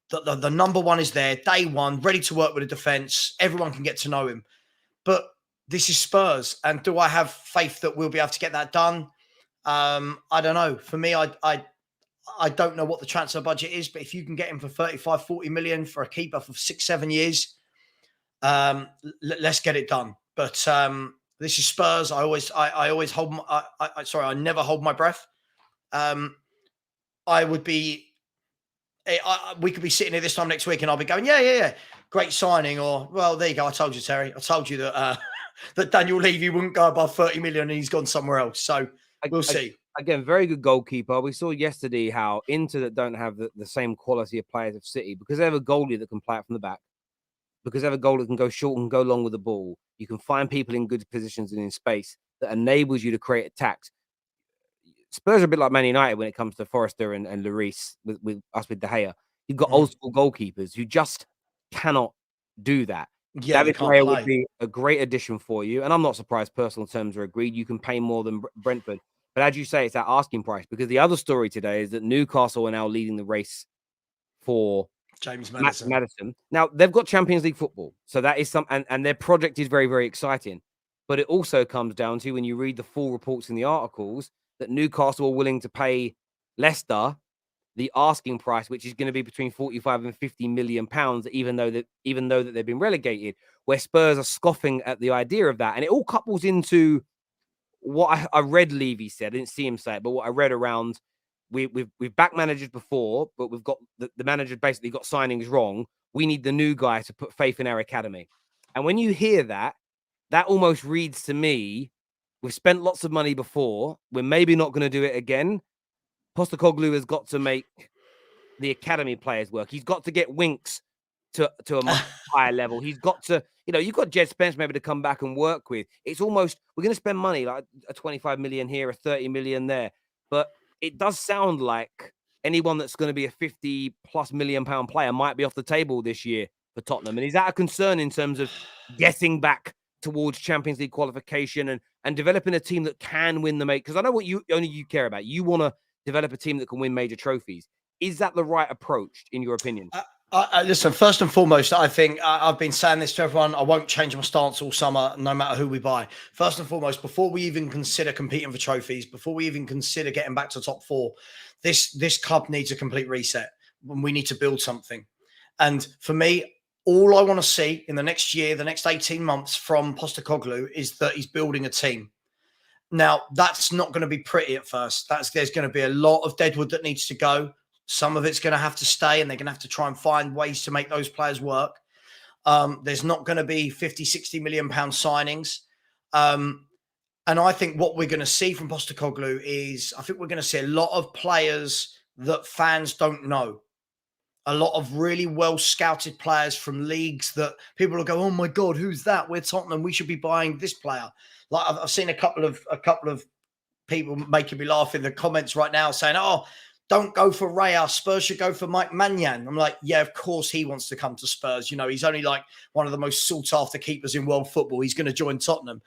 that the number one is there, day one, ready to work with the defence. Everyone can get to know him. But this is Spurs. And do I have faith that we'll be able to get that done? I don't know. For me, I don't know what the transfer budget is, but if you can get him for 35, 40 million for a keeper for 6-7 years, let's get it done. But this is Spurs. I always hold. I never hold my breath. We could be sitting here this time next week, and I'll be going, yeah, great signing. Or, well, there you go. I told you, Terry. I told you that that Daniel Levy wouldn't go above 30 million, and he's gone somewhere else. So we'll see. Again, very good goalkeeper. We saw yesterday how Inter that don't have the same quality of players of City, because they have a goalie that can play it from the back, because they have a goalie that can go short and go long with the ball. You can find people in good positions and in space that enables you to create attacks. Spurs are a bit like Man United when it comes to Forrester and Lloris with De Gea. You've got old school goalkeepers who just cannot do that. Yeah, David Raya would be a great addition for you. And I'm not surprised personal terms are agreed. You can pay more than Brentford. But as you say, it's that asking price, because the other story today is that Newcastle are now leading the race for James Maddison. Now, they've got Champions League football. So that is and their project is very, very exciting. But it also comes down to, when you read the full reports in the articles, that Newcastle are willing to pay Leicester the asking price, which is going to be between 45 and 50 million pounds, even though that they've been relegated, where Spurs are scoffing at the idea of that. And it all couples into what I read Levy said. I didn't see him say it, but what I read around, we've backed managers before, but we've got the manager basically got signings wrong. We need the new guy to put faith in our academy. And when you hear that almost reads to me, we've spent lots of money before, we're maybe not going to do it again. Postecoglou has got to make the academy players work. He's got to get Winks to a much higher level. He's got to, you've got Jed Spence maybe to come back and work with. It's almost, we're going to spend money, like a 25 million here, a 30 million there. But it does sound like anyone that's going to be a 50+ million pound player might be off the table this year for Tottenham. And is that a concern in terms of getting back towards Champions League qualification and developing a team that can win the because I know what you care about. You want to develop a team that can win major trophies. Is that the right approach, in your opinion? Listen, first and foremost, I think I've been saying this to everyone. I won't change my stance all summer, no matter who we buy. First and foremost, before we even consider competing for trophies, before we even consider getting back to top four, this club needs a complete reset. We need to build something. And for me, all I want to see in the next year, the next 18 months from Postecoglou is that he's building a team. Now, that's not going to be pretty at first. There's going to be a lot of deadwood that needs to go. Some of it's going to have to stay, and they're going to have to try and find ways to make those players work. There's not going to be 50, 60 million pound signings. And I think what we're going to see from Postecoglou is, I think we're going to see a lot of players that fans don't know. A lot of really well scouted players from leagues that people will go, oh my God, who's that? We're Tottenham. We should be buying this player. Like I've seen a couple of people making me laugh in the comments right now saying, oh, don't go for Raya. Spurs should go for Mike Maignan. I'm like, yeah, of course he wants to come to Spurs. You know, he's only like one of the most sought after keepers in world football. He's going to join Tottenham.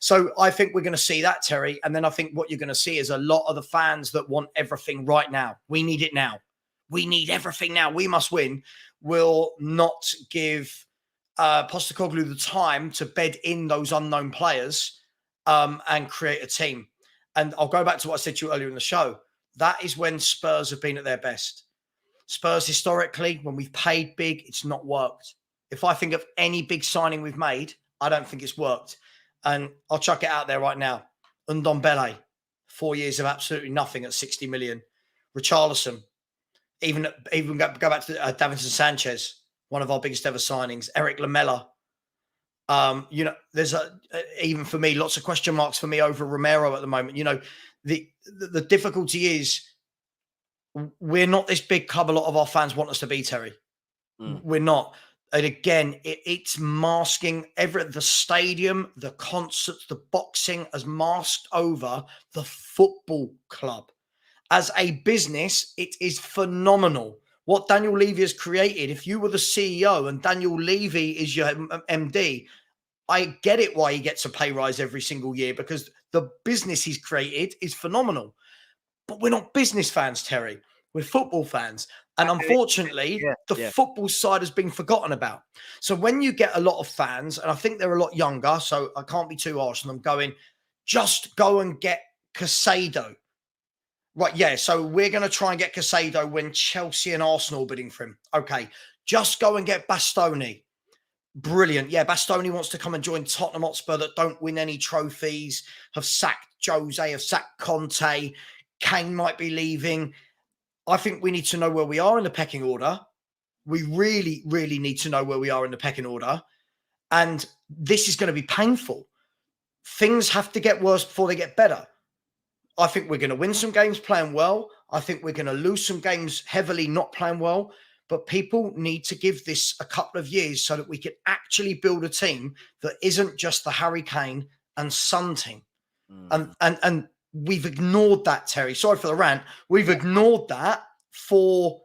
So I think we're going to see that, Terry. And then I think what you're going to see is a lot of the fans that want everything right now. We need it now. We need everything now. We must win. Will not give Postecoglou the time to bed in those unknown players and create a team. And I'll go back to what I said to you earlier in the show. That is when Spurs have been at their best. Spurs historically, when we've paid big, it's not worked. If I think of any big signing we've made, I don't think it's worked. And I'll chuck it out there right now. Ndombele, 4 years of absolutely nothing at 60 million. Richarlison, even go back to Davinson Sanchez, one of our biggest ever signings. Eric Lamela. You know, there's even for me, lots of question marks for me over Romero at the moment. You know, the difficulty is we're not this big club a lot of our fans want us to be, Terry. We're not. And again, it's masking the stadium, the concerts, the boxing has masked over the football club. As a business, it is phenomenal. What Daniel Levy has created, if you were the CEO and Daniel Levy is your MD, I get it why he gets a pay rise every single year because the business he's created is phenomenal. But we're not business fans, Terry. We're football fans. And unfortunately, the football side has been forgotten about. So when you get a lot of fans, and I think they're a lot younger, so I can't be too harsh on them, going, just go and get Casado. Right, yeah, so we're going to try and get Casado when Chelsea and Arsenal are bidding for him. Okay, just go and get Bastoni. Brilliant. Yeah, Bastoni wants to come and join Tottenham Hotspur that don't win any trophies, have sacked Jose, have sacked Conte. Kane might be leaving. I think we need to know where we are in the pecking order. We really, really need to know where we are in the pecking order. And this is going to be painful. Things have to get worse before they get better. I think we're going to win some games playing well. I think we're going to lose some games heavily not playing well. But people need to give this a couple of years so that we can actually build a team that isn't just the Harry Kane and Son team. And we've ignored that, Terry. Sorry for the rant. We've ignored that for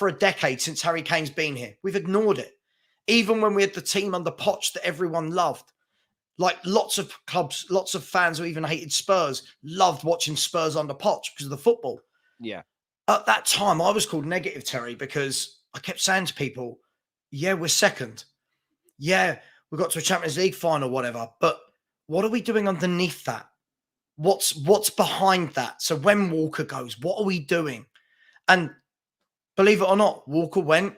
a decade since Harry Kane's been here. We've ignored it. Even when we had the team under Poch that everyone loved. Like lots of clubs, lots of fans who even hated Spurs loved watching Spurs under Poch because of the football. Yeah. At that time, I was called negative, Terry, because I kept saying to people, yeah, we're second. Yeah, we got to a Champions League final, whatever. But what are we doing underneath that? What's behind that? So when Walker goes, what are we doing? And believe it or not, Walker went.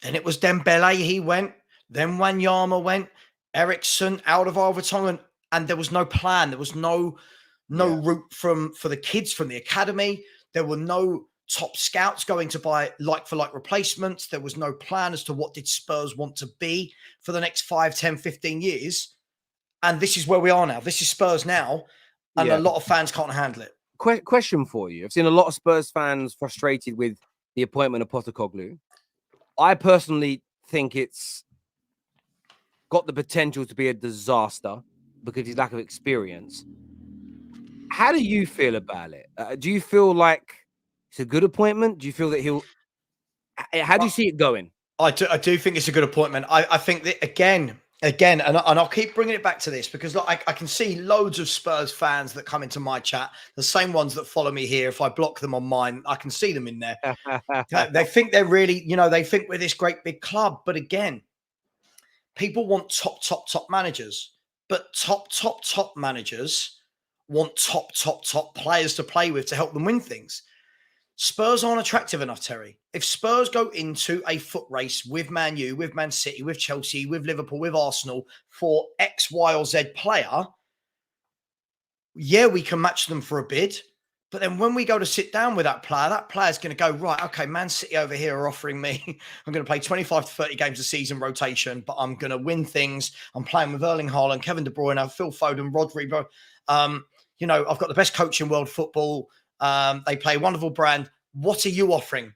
Then it was Dembele, he went. Then Wanyama went. Ericsson, Alderweireld, and there was no plan. There was no route for the kids from the academy. There were no top scouts going to buy like-for-like replacements. There was no plan as to what did Spurs want to be for the next 5, 10, 15 years. And this is where we are now. This is Spurs now. And a lot of fans can't handle it. Question for you. I've seen a lot of Spurs fans frustrated with the appointment of Postecoglou. I personally think it's got the potential to be a disaster because of his lack of experience. How do you feel about it? Do you feel like it's a good appointment? Do you feel that how do you see it going? I do think it's a good appointment. I think that again, and I'll keep bringing it back to this because look, I can see loads of Spurs fans that come into my chat, the same ones that follow me here. If I block them on mine, I can see them in there. They think they're really, they think we're this great big club. But again, people want top managers, but top managers want top players to play with to help them win things. Spurs aren't attractive enough, Terry. If Spurs go into a foot race with Man U, with Man City, with Chelsea, with Liverpool, with Arsenal for X, Y, or Z player, yeah, we can match them for a bid. But then when we go to sit down with that player's going to go, right, okay, Man City over here are offering me, I'm going to play 25 to 30 games a season rotation, but I'm going to win things. I'm playing with Erling Haaland, Kevin De Bruyne, Phil Foden, Rodri. I've got the best coach in world football. They play a wonderful brand. What are you offering?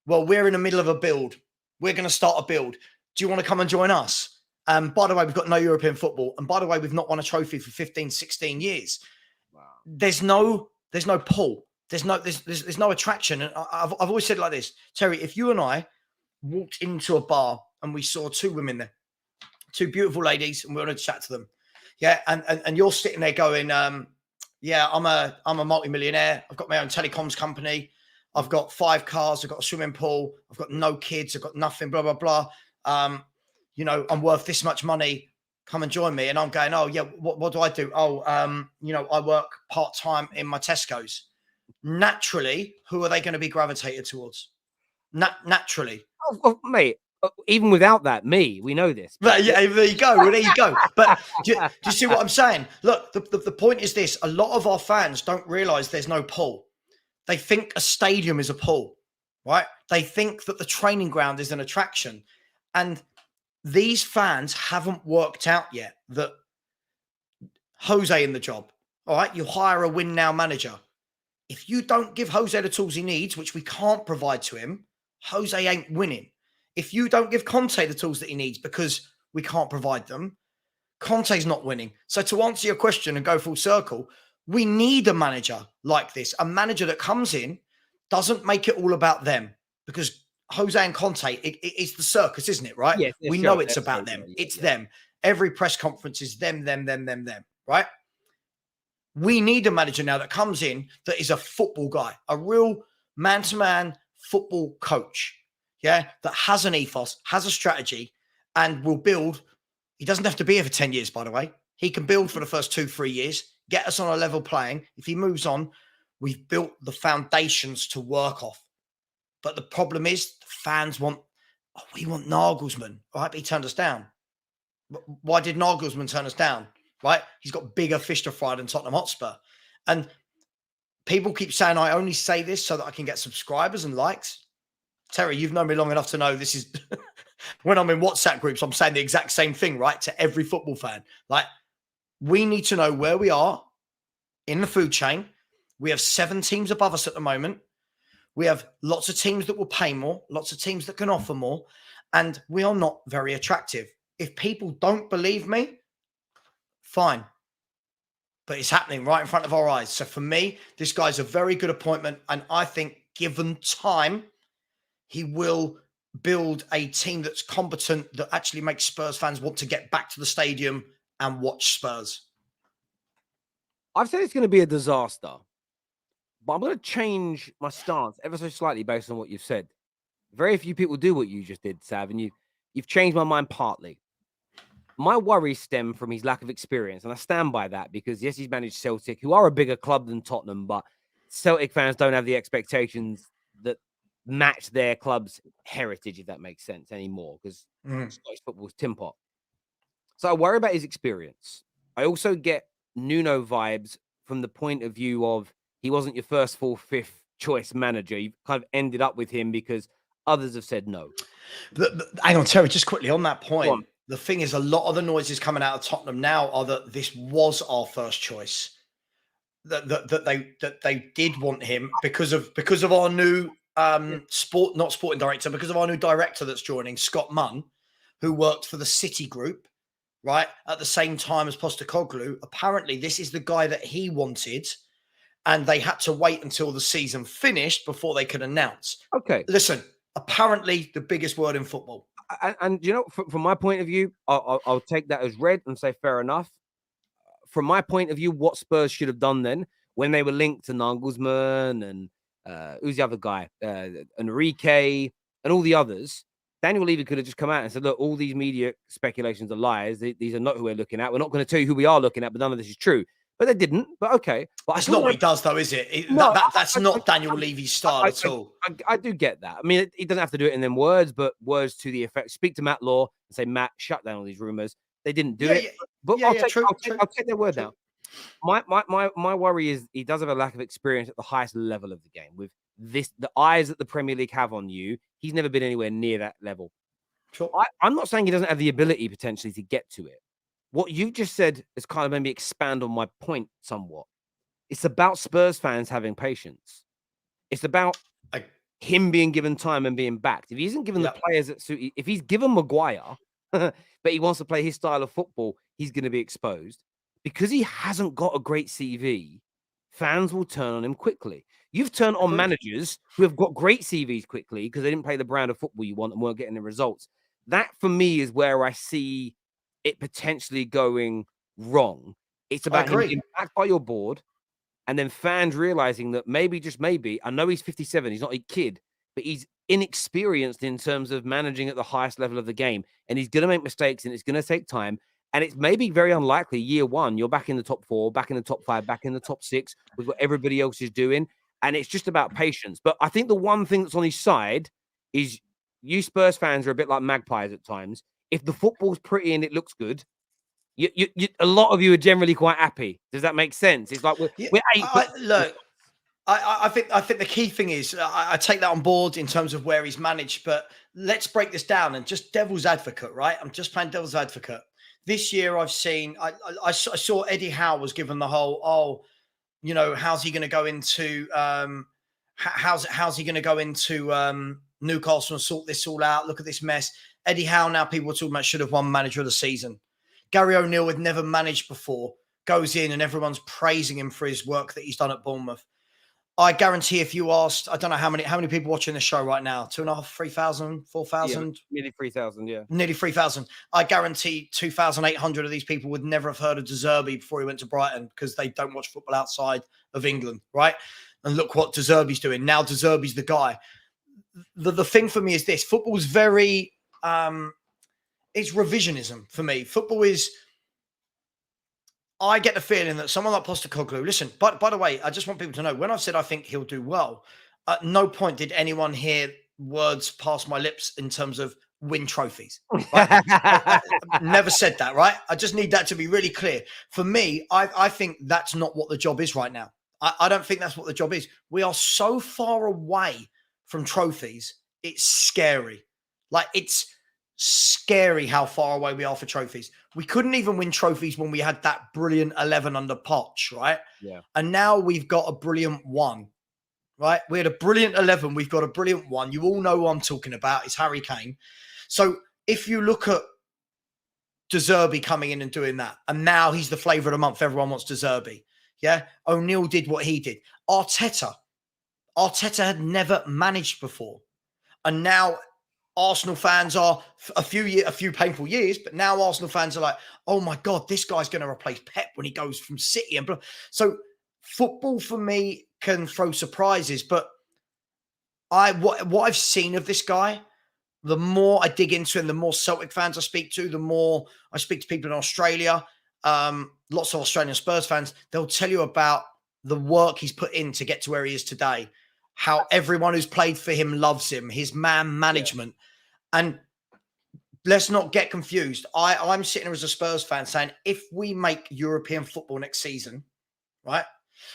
Well, we're in the middle of a build. We're going to start a build. Do you want to come and join us? By the way, we've got no European football. And by the way, we've not won a trophy for 15, 16 years. Wow. There's no pull. There's no attraction. And I've always said it like this, Terry, if you and I walked into a bar and we saw two women there, two beautiful ladies, and we wanted to chat to them. Yeah. And you're sitting there going, yeah, I'm a multimillionaire. I've got my own telecoms company. I've got 5 cars. I've got a swimming pool. I've got no kids. I've got nothing, blah, blah, blah. I'm worth this much money. Come and join me. And I'm going, oh, yeah, what do I do? Oh, I work part-time in my Tesco's. Naturally, who are they going to be gravitated towards? Naturally. Oh, mate, even without that, we know this. But yeah, there you go. Well, there you go. But do you see what I'm saying? Look, the point is this. A lot of our fans don't realise there's no pool. They think a stadium is a pool, right? They think that the training ground is an attraction. And these fans haven't worked out yet that Jose in the job, all right? You hire a win now manager. If you don't give Jose the tools he needs, which we can't provide to him, Jose ain't winning. If you don't give Conte the tools that he needs because we can't provide them, Conte's not winning. So to answer your question and go full circle, we need a manager like this, a manager that comes in, doesn't make it all about them, because Jose and Conte, it's the circus, isn't it, right? Yes, we know it's about them. It's them. Every press conference is them, right? We need a manager now that comes in that is a football guy, a real man-to-man football coach, yeah, that has an ethos, has a strategy, and will build. He doesn't have to be here for 10 years, by the way. He can build for the first 2-3 years, get us on a level playing. If he moves on, we've built the foundations to work off. But the problem is the fans want Nagelsmann, right? But he turned us down. Why did Nagelsmann turn us down, right? He's got bigger fish to fry than Tottenham Hotspur. And people keep saying I only say this so that I can get subscribers and likes. Terry, you've known me long enough to know this is when I'm in WhatsApp groups, I'm saying the exact same thing, right? To every football fan. Like, we need to know where we are in the food chain. We have 7 teams above us at the moment. We have lots of teams that will pay more, lots of teams that can offer more, and we are not very attractive. If people don't believe me, fine. But it's happening right in front of our eyes. So for me, this guy's a very good appointment, and I think given time, he will build a team that's competent, that actually makes Spurs fans want to get back to the stadium and watch Spurs. I've said it's going to be a disaster, but I'm going to change my stance ever so slightly based on what you've said. Very few people do what you just did, Sav, and you've changed my mind partly. My worries stem from his lack of experience, and I stand by that because, yes, he's managed Celtic, who are a bigger club than Tottenham, but Celtic fans don't have the expectations that match their club's heritage, if that makes sense, anymore, because Scottish football is tin pot. So I worry about his experience. I also get Nuno vibes from the point of view of he wasn't your first, 4th, 5th choice manager. You've kind of ended up with him because others have said no. Hang on, Terry, just quickly on that point. The thing is, a lot of the noises coming out of Tottenham now are that this was our first choice. That they did want him because of our new sporting director, because of our new director that's joining, Scott Munn, who worked for the City Group, right, at the same time as Postecoglou. Apparently, this is the guy that he wanted, and they had to wait until the season finished before they could announce. Okay. Listen, apparently the biggest word in football. And you know, from my point of view, I'll take that as read and say fair enough. From my point of view, what Spurs should have done then, when they were linked to Nagelsmann and who's the other guy, Enrique and all the others, Daniel Levy could have just come out and said, look, all these media speculations are lies. These are not who we're looking at. We're not going to tell you who we are looking at, but none of this is true. But they didn't. But okay. But that's not what he does, though, is it? That's not Daniel Levy's style at all. I do get that. I mean, he doesn't have to do it in them words, but words to the effect. Speak to Matt Law and say, Matt, shut down all these rumors. They didn't do it. But I'll take their word now. My worry is he does have a lack of experience at the highest level of the game. With the eyes that the Premier League have on you, he's never been anywhere near that level. Sure. I'm not saying he doesn't have the ability potentially to get to it. What you just said has kind of made me expand on my point somewhat. It's about Spurs fans having patience. It's about him being given time and being backed. If he isn't given the players that suit, if he's given Maguire, but he wants to play his style of football, he's going to be exposed. Because he hasn't got a great CV, fans will turn on him quickly. You've turned on Agreed. managers who have got great CVs quickly because they didn't play the brand of football you want and weren't getting the results. That for me is where I see it potentially going wrong. It's I about him agree. being backed by your board and then fans realizing that maybe, just maybe, I know he's 57, he's not a kid, but he's inexperienced in terms of managing at the highest level of the game. And he's going to make mistakes and it's going to take time. And it's maybe very unlikely year one, you're back in the top 4, back in the top 5, back in the top 6 with what everybody else is doing. And it's just about patience. But I think the one thing that's on his side is you Spurs fans are a bit like magpies at times. If the football's pretty and it looks good, a lot of you are generally quite happy. Does that make sense? It's like we're 8 Look, I think the key thing is I take that on board in terms of where he's managed, but let's break this down and just devil's advocate, right? I'm just playing devil's advocate. This year, I've seen I saw Eddie Howe was given the whole how's he going to go into how's he going to go into Newcastle and sort this all out? Look at this mess. Eddie Howe now people are talking about should have won manager of the season. Gary O'Neill had never managed before. Goes in and everyone's praising him for his work that he's done at Bournemouth. I guarantee if you asked, I don't know how many people watching the show right now, 2,500, 3,000, 4,000? Nearly 3,000, yeah. Nearly 3,000. I guarantee 2,800 of these people would never have heard of De Zerbi before he went to Brighton because they don't watch football outside of England, right? And look what De Zerbi's doing. Now De Zerbi's the guy. The thing for me is this. Football's very... it's revisionism for me. Football is... I get the feeling that someone like Postecoglou, listen, by the way, I just want people to know, when I've said I think he'll do well, at no point did anyone hear words pass my lips in terms of win trophies. Right? I never said that, right? I just need that to be really clear. For me, I think that's not what the job is right now. I don't think that's what the job is. We are so far away from trophies, it's scary. Like, it's scary how far away we are for trophies. We couldn't even win trophies when we had that brilliant 11 under Poch, right? Yeah. And now we've got a brilliant 1, right? We had a brilliant 11. We've got a brilliant 1. You all know what I'm talking about. It's Harry Kane. So if you look at De Zerbi coming in and doing that, and now he's the flavour of the month. Everyone wants De Zerbi. Yeah. O'Neill did what he did. Arteta had never managed before. And now Arsenal fans are a few painful years, but now Arsenal fans are like, oh my God, this guy's going to replace Pep when he goes from City. And so football for me can throw surprises, but what I've seen of this guy, the more I dig into him, the more Celtic fans I speak to, the more I speak to people in Australia, lots of Australian Spurs fans, they'll tell you about the work he's put in to get to where he is today. How everyone who's played for him loves him, his man management. Yeah. And let's not get confused. I'm sitting here as a Spurs fan saying, if we make European football next season, right?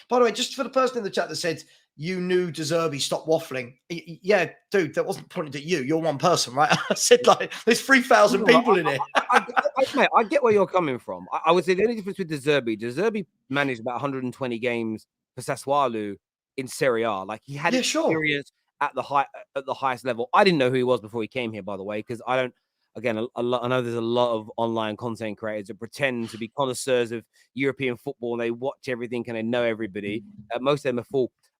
By the way, just for the person in the chat that said, you knew De Zerbi, stop waffling. Yeah, dude, that wasn't pointed at you. You're one person, right? I said, like, there's 3,000 people in here. I get where you're coming from. I would say the only difference with De Zerbi managed about 120 games for Sassuolo in Serie A. Like, he had experience at the highest level. I didn't know who he was before he came here, by the way, because I don't. Again, I know there's a lot of online content creators that pretend to be connoisseurs of European football and they watch everything and they know everybody. Most of them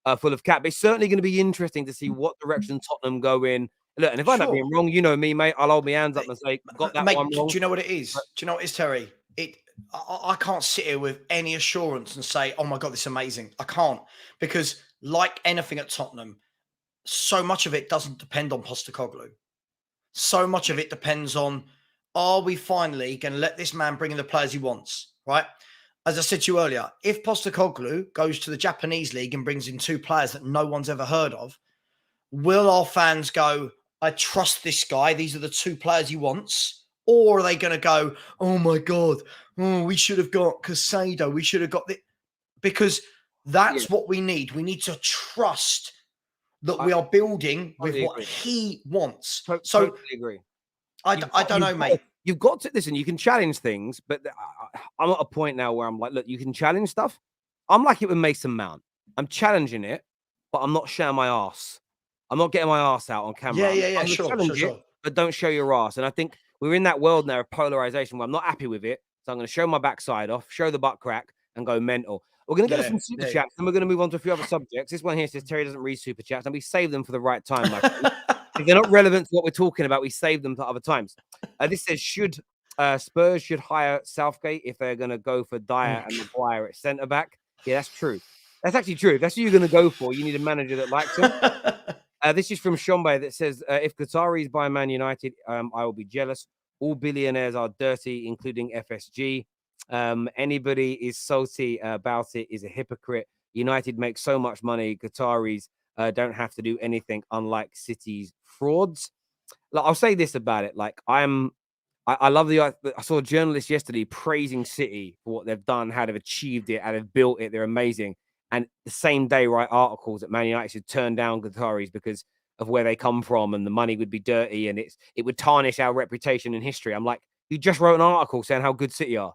are full of cat. But it's certainly going to be interesting to see what direction Tottenham go in. Look, and if I'm not being wrong, you know me, mate. I'll hold my hands up and say, got that one wrong. Do you know what it is? Do you know what it is, Terry? I can't sit here with any assurance and say, oh my God, this is amazing. I can't, because like anything at Tottenham, so much of it doesn't depend on Postecoglou. So much of it depends on, are we finally going to let this man bring in the players he wants, right? As I said to you earlier, if Postecoglou goes to the Japanese league and brings in 2 players that no one's ever heard of, will our fans go, I trust this guy, these are the 2 players he wants? Or are they going to go, oh my God, we should have got Casado, we should have got this? Because that's what we need. We need to trust that we are building with what he wants. Totally agree. I don't know, mate. You've got to listen. You can challenge things, but I'm at a point now where I'm like, look, you can challenge stuff. I'm like it with Mason Mount. I'm challenging it, but I'm not showing my ass. I'm not getting my ass out on camera. Yeah. Sure. But don't show your ass. And I think we're in that world now of polarization where I'm not happy with it. So I'm going to show my backside off, show the butt crack, and go mental. We're going to get some super chats, and we're going to move on to a few other subjects. This one here says Terry doesn't read super chats, and we save them for the right time, my friend. If they're not relevant to what we're talking about, we save them for other times. This says, Spurs should hire Southgate if they're going to go for Dyer and Maguire at centre-back. Yeah, that's true. That's actually true. If that's who you're going to go for, you need a manager that likes him. This is from Shombe that says, if Qataris buy Man United, I will be jealous. All billionaires are dirty, including FSG. Anybody is salty about it is a hypocrite. United makes so much money. Qataris don't have to do anything, unlike City's frauds. Like, I'll say this about it. Like, I love I saw a journalist yesterday praising City for what they've done, how they've achieved it, how they've built it. They're amazing. And the same day, write articles that Man United should turn down Qataris because of where they come from and the money would be dirty and it would tarnish our reputation in history. I'm like, you just wrote an article saying how good City are.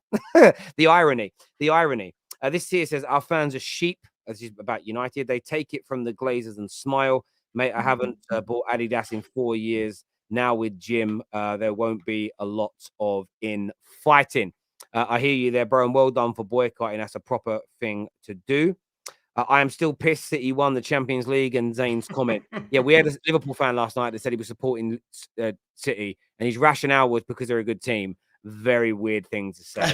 The irony. This here says, our fans are sheep. This is about United. They take it from the Glazers and smile. Mate, I haven't bought Adidas in 4 years. Now with Jim, there won't be a lot of infighting. I hear you there, bro, and well done for boycotting. That's a proper thing to do. I am still pissed City won the Champions League, and Zane's comment. Yeah, we had a Liverpool fan last night that said he was supporting City, and his rationale was because they're a good team. Very weird thing to say.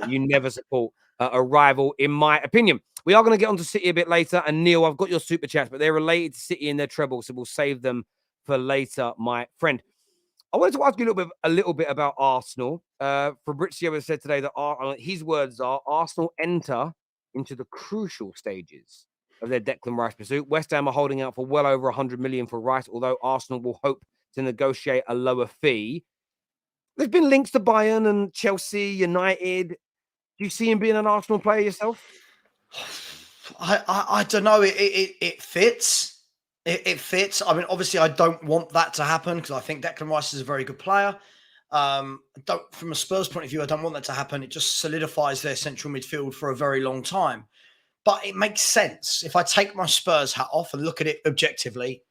You never support a rival, in my opinion. We are going to get onto City a bit later, and Neil, I've got your super chats, but they're related to City and their treble, so we'll save them for later, my friend. I wanted to ask you a little bit about Arsenal. Fabrizio has said today that his words are Arsenal enter into the crucial stages of their Declan Rice pursuit. West Ham are holding out for well over 100 million for Rice, although Arsenal will hope to negotiate a lower fee. There's been links to Bayern and Chelsea, United. Do you see him being an Arsenal player yourself? I don't know. It fits. It fits. I mean, obviously, I don't want that to happen because I think Declan Rice is a very good player. From a Spurs point of view, I don't want that to happen. It just solidifies their central midfield for a very long time. But it makes sense. If I take my Spurs hat off and look at it objectively,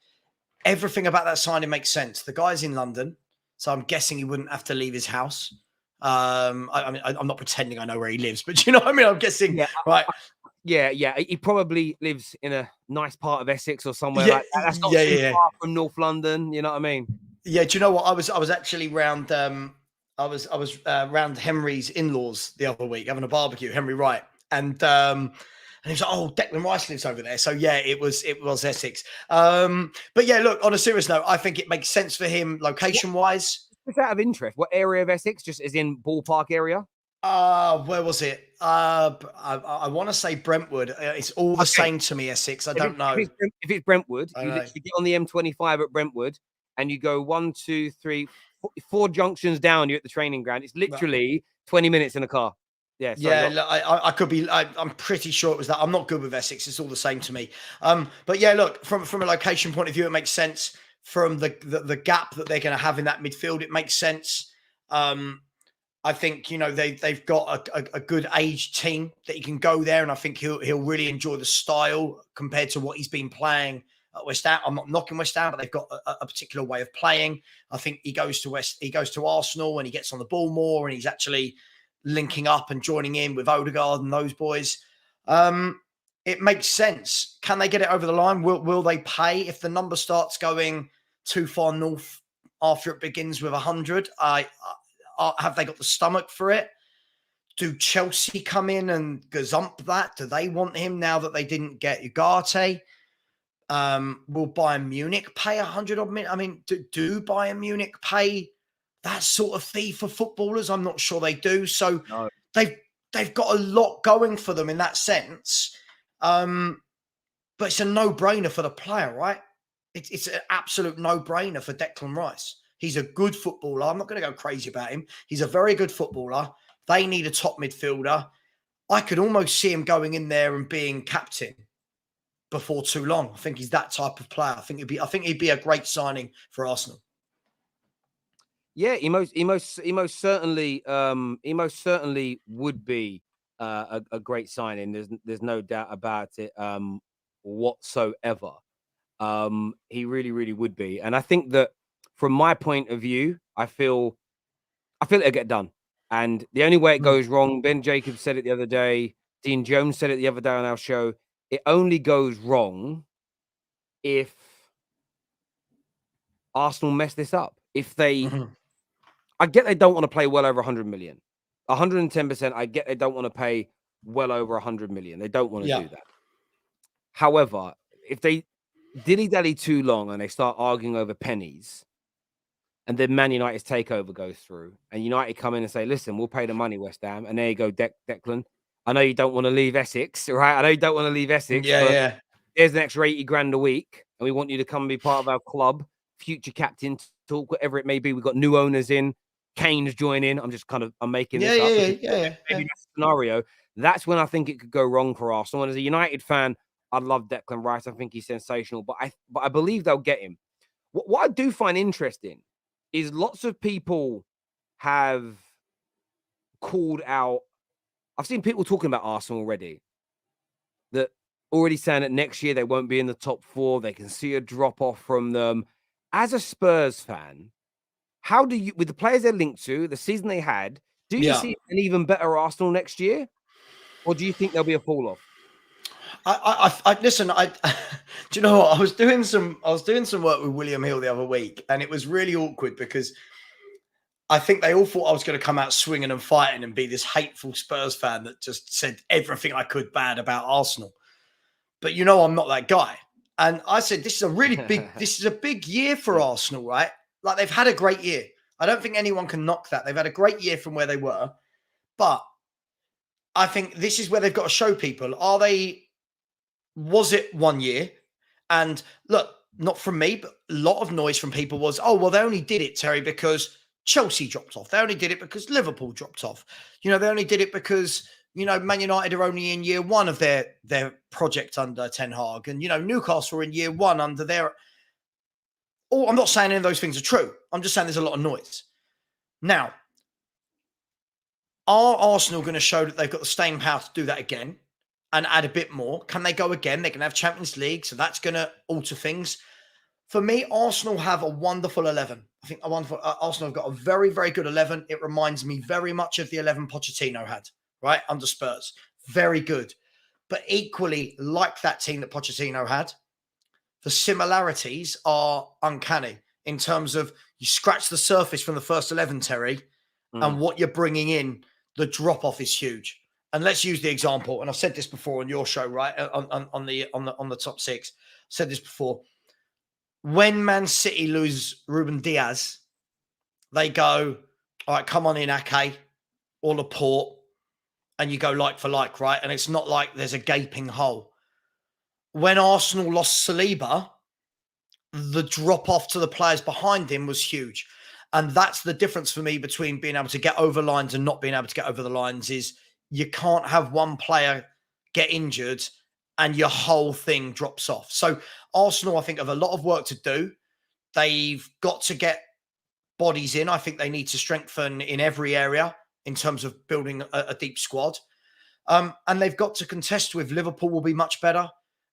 everything about that signing makes sense. The guy's in London, so I'm guessing he wouldn't have to leave his house. I'm not pretending I know where he lives, but you know what I mean? I'm guessing, right? Yeah. He probably lives in a nice part of Essex or somewhere like that. That's not too far from North London. You know what I mean? Yeah. Do you know what? I was actually round. I was round Henry's in-laws the other week having a barbecue. Henry Wright, and he was like, "Oh, Declan Rice lives over there." So yeah, it was Essex. But yeah, look. On a serious note, I think it makes sense for him location-wise. Just out of interest, what area of Essex? Just as in ballpark area? Where was it? I want to say Brentwood. It's all the same to me, Essex. I don't know. If it's Brentwood, you literally get on the M25 at Brentwood and you go 1, 2, 3, 4 junctions down. You're at the training ground. It's literally 20 minutes in a car. Yeah. Look, I could be. I'm pretty sure it was that. I'm not good with Essex. It's all the same to me. But yeah, look, from a location point of view, it makes sense. From the gap that they're going to have in that midfield, it makes sense. I think, they've got a good age team that he can go there, and I think he'll really enjoy the style compared to what he's been playing at West Ham. I'm not knocking West Ham, but they've got a particular way of playing. I think he goes to Arsenal and he gets on the ball more, and he's actually linking up and joining in with Odegaard and those boys. It makes sense. Can they get it over the line? Will they pay if the number starts going too far north after it begins with 100? Have they got the stomach for it? Do Chelsea come in and gazump that? Do they want him now that they didn't get Ugarte? Will Bayern Munich pay 100 odd million? I mean, do Bayern Munich pay that sort of fee for footballers? I'm not sure they do. So no. They've got a lot going for them in that sense. But it's a no-brainer for the player, right? It's an absolute no-brainer for Declan Rice. He's a good footballer. I'm not going to go crazy about him. He's a very good footballer. They need a top midfielder. I could almost see him going in there and being captain before too long. I think he's that type of player. I think he'd be a great signing for Arsenal. Yeah, he most certainly would be a great signing. There's no doubt about it whatsoever. He really would be, and I think that. From my point of view, I feel it'll get done. And the only way it goes wrong, Ben Jacobs said it the other day, Dean Jones said it the other day on our show. It only goes wrong if Arsenal mess this up. If they, I get they don't want to pay well over 100 million, 110%. I get they don't want to pay well over 100 million. They don't want to do that. However, if they dilly-dally too long and they start arguing over pennies, and then Man United's takeover goes through, and United come in and say, listen, we'll pay the money, West Ham. And there you go, Declan. I know you don't want to leave Essex, right? I know you don't want to leave Essex, but there's an extra 80 grand a week, and we want you to come and be part of our club, future captain talk, whatever it may be. We've got new owners in, Kane's joining. I'm making this up. Maybe that's a scenario. That's when I think it could go wrong for Arsenal. And as a United fan, I love Declan Rice. I think he's sensational, but I believe they'll get him. What I do find interesting is lots of people have called out. I've seen people talking about Arsenal already, that already saying that next year they won't be in the top 4. They can see a drop off from them. As a Spurs fan, how do you, with the players they're linked to, the season they had, do you see an even better Arsenal next year, or do you think there'll be a fall off? I listen. Do you know what? I was doing some work with William Hill the other week, and it was really awkward because I think they all thought I was going to come out swinging and fighting and be this hateful Spurs fan that just said everything I could bad about Arsenal. But I'm not that guy. And I said, this is a really big year for Arsenal, right? Like, they've had a great year. I don't think anyone can knock that. They've had a great year from where they were. But I think this is where they've got to show people, was it 1 year? And look, not from me, but a lot of noise from people was, oh, well, they only did it, Terry, because Chelsea dropped off. They only did it because Liverpool dropped off. They only did it because, Man United are only in year 1 of their project under Ten Hag. And, Newcastle are in year 1 under their... Oh, I'm not saying any of those things are true. I'm just saying there's a lot of noise. Now, are Arsenal going to show that they've got the staying power to do that again and add a bit more? Can they go again? They can have Champions League, so that's going to alter things. For me, Arsenal have a wonderful 11. I think Arsenal have got a very, very good 11. It reminds me very much of the 11 Pochettino had, right, under Spurs. Very good. But equally, like that team that Pochettino had, the similarities are uncanny in terms of you scratch the surface from the first 11, Terry, and what you're bringing in, the drop-off is huge. And let's use the example, and I've said this before on your show, right, on the top 6. I said this before. When Man City lose Ruben Diaz, they go, all right, come on in, Ake, or Laporte, and you go like for like, right? And it's not like there's a gaping hole. When Arsenal lost Saliba, the drop-off to the players behind him was huge. And that's the difference for me between being able to get over lines and not being able to get over the lines is you can't have one player get injured and your whole thing drops off. So Arsenal, I think, have a lot of work to do. They've got to get bodies in. I think they need to strengthen in every area in terms of building a deep squad. And they've got to contest with Liverpool will be much better.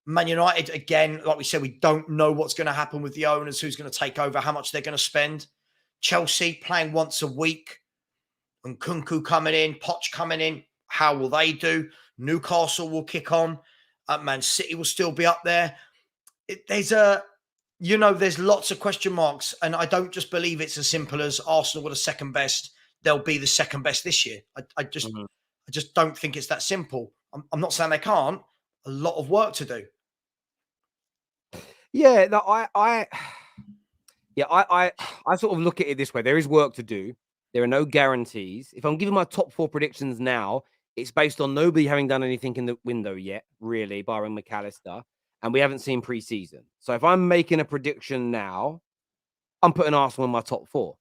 Man United, again, like we said, we don't know what's going to happen with the owners, who's going to take over, how much they're going to spend. Chelsea playing once a week and Kunku coming in, Poch coming in. How will they do? Newcastle will kick on. Man City will still be up there. There's lots of question marks. And I don't just believe it's as simple as Arsenal were the second best. They'll be the second best this year. I just don't think it's that simple. I'm not saying they can't. A lot of work to do. Yeah, no, I sort of look at it this way. There is work to do. There are no guarantees. If I'm giving my top 4 predictions now, it's based on nobody having done anything in the window yet, really, barring McAllister, and we haven't seen pre-season. So if I'm making a prediction now, I'm putting Arsenal in my top 4.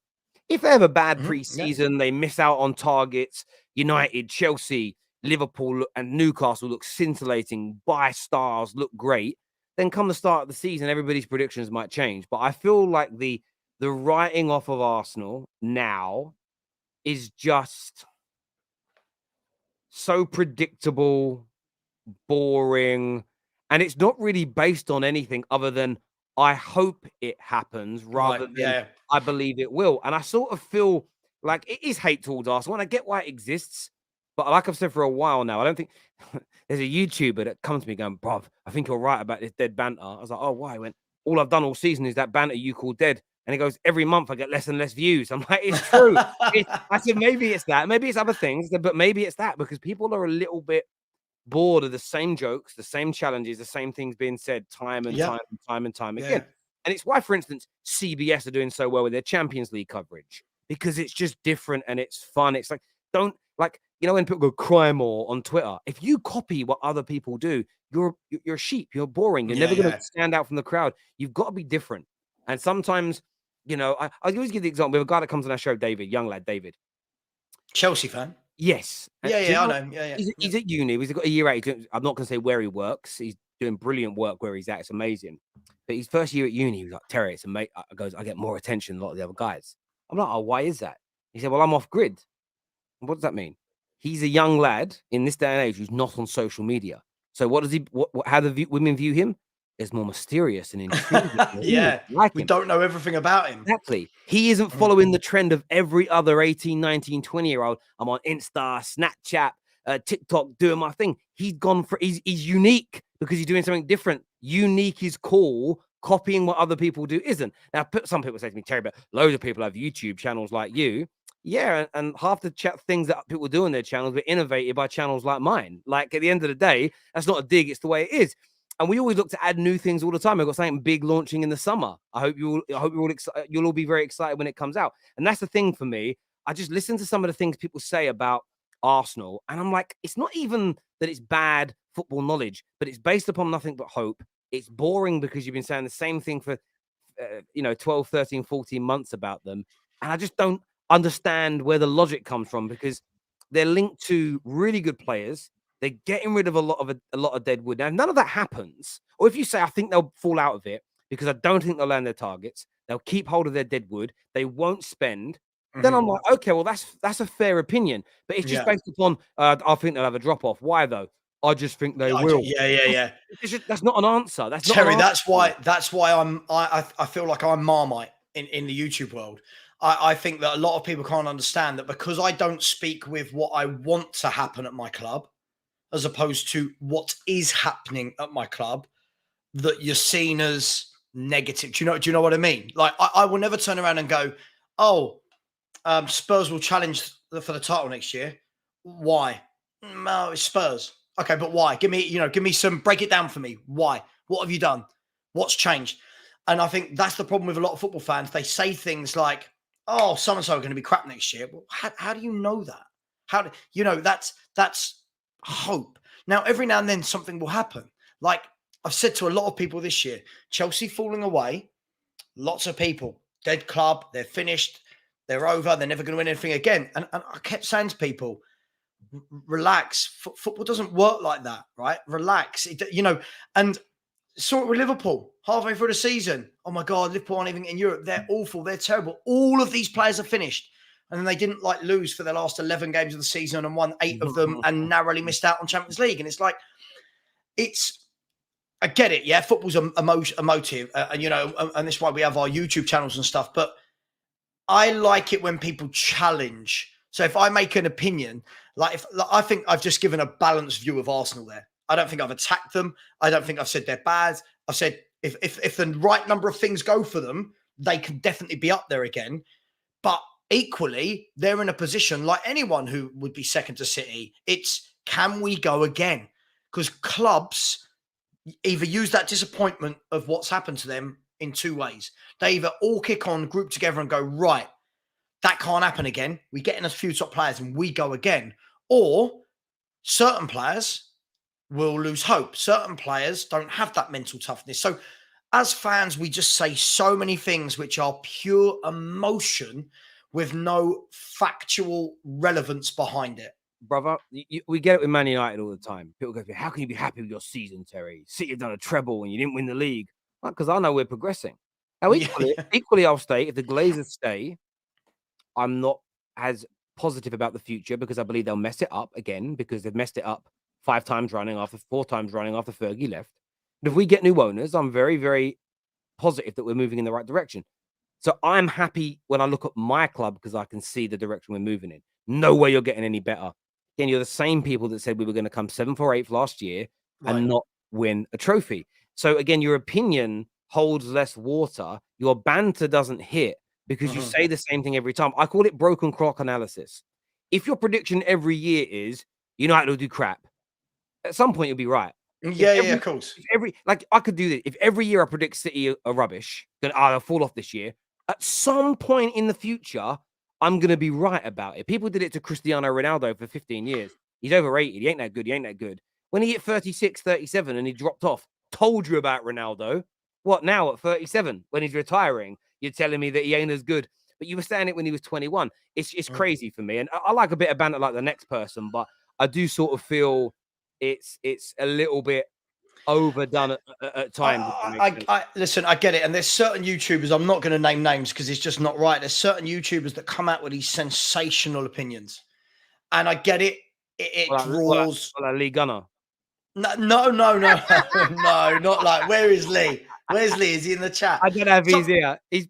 If they have a bad pre-season, they miss out on targets, United, Chelsea, Liverpool, and Newcastle look scintillating, buy stars, look great, then come the start of the season, everybody's predictions might change. But I feel like the writing off of Arsenal now is just so predictable, boring, and it's not really based on anything other than I hope it happens rather than I believe it will. And I sort of feel like it is hate towards Arsenal, and I get why it exists. But like I've said for a while now, I don't think there's a YouTuber that comes to me going, "Bruv, I think you're right about this dead banter." I was like, "Oh, why?" He went, "All I've done all season is that banter you call dead." And he goes, "Every month I get less and less views." I'm like, "It's true." I said, "Maybe it's that. Maybe it's other things, but maybe it's that because people are a little bit bored of the same jokes, the same challenges, the same things being said time and Yeah, time and time and time yeah, again." And it's why, for instance, CBS are doing so well with their Champions League coverage because it's just different and it's fun. It's like, don't like, when people go cry more on Twitter, if you copy what other people do, you're a sheep, you're boring, you're yeah, never going to yeah. stand out from the crowd. You've got to be different. And sometimes, I always give the example. We have a guy that comes on our show, David, young lad, David. Chelsea fan. Yes. Yeah, Do you yeah, I know know. Yeah, yeah, he's at uni. He's got a year 8. I'm not going to say where he works. He's doing brilliant work where he's at. It's amazing. But his first year at uni, he was like, "Terry, it's amazing." I goes, "I get more attention than a lot of the other guys." I'm like, "Oh, why is that?" He said, "Well, I'm off grid." What does that mean? He's a young lad in this day and age who's not on social media. So what does he? How do women view him? Is more mysterious and intriguing. Ooh, yeah. like We him. don't know everything about him. Exactly. He isn't Mm. following the trend of every other 18, 19, 20-year-old. I'm on Insta, Snapchat, TikTok doing my thing. He's unique because he's doing something different. Unique is cool. Copying what other people do isn't. Now, some people say to me, "Terry, but loads of people have YouTube channels like you." Yeah, and half the things that people do on their channels were innovated by channels like mine. Like at the end of the day, that's not a dig, it's the way it is. And we always look to add new things all the time. I've got something big launching in the summer. I hope you'll all be very excited when it comes out. And that's the thing for me. I just listen to some of the things people say about Arsenal, and I'm like, it's not even that it's bad football knowledge, but it's based upon nothing but hope. It's boring because you've been saying the same thing for 12, 13, 14 months about them. And I just don't understand where the logic comes from because they're linked to really good players. They're getting rid of a lot of dead wood. Now, if none of that happens, or if you say, I think they'll fall out of it because I don't think they'll land their targets, they'll keep hold of their dead wood, they won't spend. Then Mhm. I'm like, okay, well, that's a fair opinion. But it's just Yeah. based upon, I think they'll have a drop off. Why, though? I just think they will. Yeah, yeah, yeah. That's not an answer. That's not an Terry, answer. that's why I feel like I'm Marmite in the YouTube world. I think that a lot of people can't understand that because I don't speak with what I want to happen at my club, as opposed to what is happening at my club, that you're seen as negative. Do you know what I mean? Like I will never turn around and go, "Oh, Spurs will challenge for the title next year." Why? No, it's Spurs. Okay, but why? Give me some. Break it down for me. Why? What have you done? What's changed? And I think that's the problem with a lot of football fans. They say things like, "Oh, so and so are going to be crap next year." Well, how do you know that? How do you know that's hope? Now, every now and then something will happen. Like I've said to a lot of people this year, Chelsea falling away. Lots of people, dead club. They're finished. They're over. They're never going to win anything again. And I kept saying to people, relax. Football doesn't work like that, right? Relax. And saw it with Liverpool halfway through the season. Oh my God, Liverpool aren't even in Europe. They're awful. They're terrible. All of these players are finished. And then they didn't lose for their last 11 games of the season and won 8 of them and narrowly missed out on Champions League. And it's like, I get it. Yeah. Football's emotive. And this is why we have our YouTube channels and stuff. But I like it when people challenge. So if I make an opinion, I think I've just given a balanced view of Arsenal there. I don't think I've attacked them. I don't think I've said they're bad. I've said if the right number of things go for them, they can definitely be up there again. But equally, they're in a position like anyone who would be second to City. It's can we go again? Because clubs either use that disappointment of what's happened to them in two ways. They either all kick on, group together and go, right, that can't happen again. We get in a few top players and we go again. Or certain players will lose hope. Certain players don't have that mental toughness. So as fans, we just say so many things which are pure emotion with no factual relevance behind it. Brother, we get it with Man United all the time. People go, "How can you be happy with your season, Terry? City have done a treble and you didn't win the league." Because I know we're progressing. Now, Yeah, equally, I'll stay. If the Glazers stay, I'm not as positive about the future because I believe they'll mess it up again because they've messed it up 5 times running after 4 times running after Fergie left. But if we get new owners, I'm very, very positive that we're moving in the right direction. So I'm happy when I look at my club because I can see the direction we're moving in. No way you're getting any better. Again, you're the same people that said we were going to come 7th or 8th last year Right. and not win a trophy. So again, your opinion holds less water. Your banter doesn't hit because you say the same thing every time. I call it broken clock analysis. If your prediction every year is United will do crap, at some point you'll be right. Yeah, of course. Like I could do this. If every year I predict City are rubbish, then I'll fall off this year. At some point in the future, I'm gonna be right about it. People did it to Cristiano Ronaldo for 15 years. He's overrated. He ain't that good. He ain't that good. When he hit 36, 37 and he dropped off, told you about Ronaldo. What now at 37 when he's retiring? You're telling me that he ain't as good. But you were saying it when he was 21. It's crazy for me. And I like a bit of banter like the next person, but I do sort of feel it's a little bit overdone at times. Listen, I get it. And there's certain YouTubers, I'm not going to name names because it's just not right. There's certain YouTubers that come out with these sensational opinions. And I get it. It draws. Lee Gunner. No, no, not like. Where is Lee? Where's Lee? Is he in the chat? I don't know if he's here. He's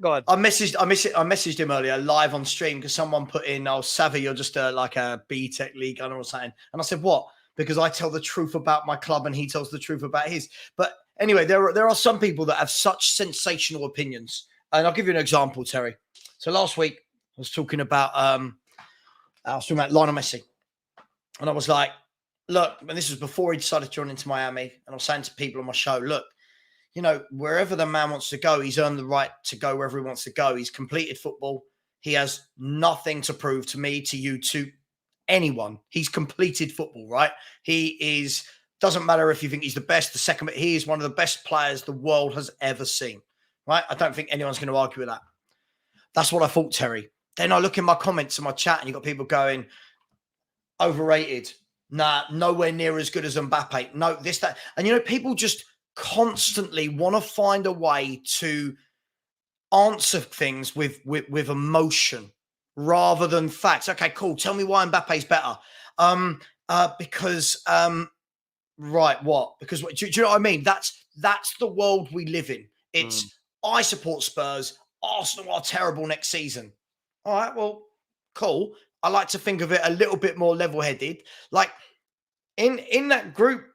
God. I messaged him earlier live on stream because someone put in, "Oh, Savvy, you're just like a B-Tech League Gunner or something." And I said, "What?" Because I tell the truth about my club and he tells the truth about his. But anyway, there are some people that have such sensational opinions. And I'll give you an example, Terry. So last week I was talking about Lionel Messi, and I was like, "Look," and this was before he decided to join into Miami. And I was saying to people on my show, "Look, wherever the man wants to go, he's earned the right to go wherever he wants to go. He's completed football. He has nothing to prove to me, to you, to anyone. He's completed football, right? Doesn't matter if you think he's the best, the second, but he is one of the best players the world has ever seen, right? I don't think anyone's going to argue with that." That's what I thought, Terry. Then I look in my comments and my chat and you've got people going, overrated. Nah, nowhere near as good as Mbappe. No, this, that. And, people just constantly want to find a way to answer things with emotion rather than facts. Okay, cool. Tell me why Mbappe's better. Because right, what? Because do you know what I mean? That's the world we live in. It's I support Spurs. Arsenal are terrible next season. All right, well, cool. I like to think of it a little bit more level-headed. Like in that group,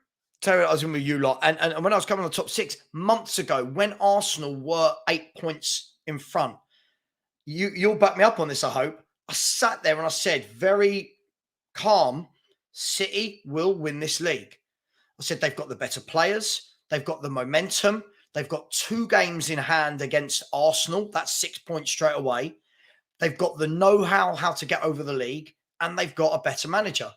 Terry, I was in with you lot, and when I was coming on the top 6 months ago, when Arsenal were 8 points in front, you'll back me up on this, I hope. I sat there and I said, very calm, City will win this league. I said they've got the better players, they've got the momentum, they've got 2 games in hand against Arsenal. That's 6 points straight away. They've got the know-how how to get over the league, and they've got a better manager.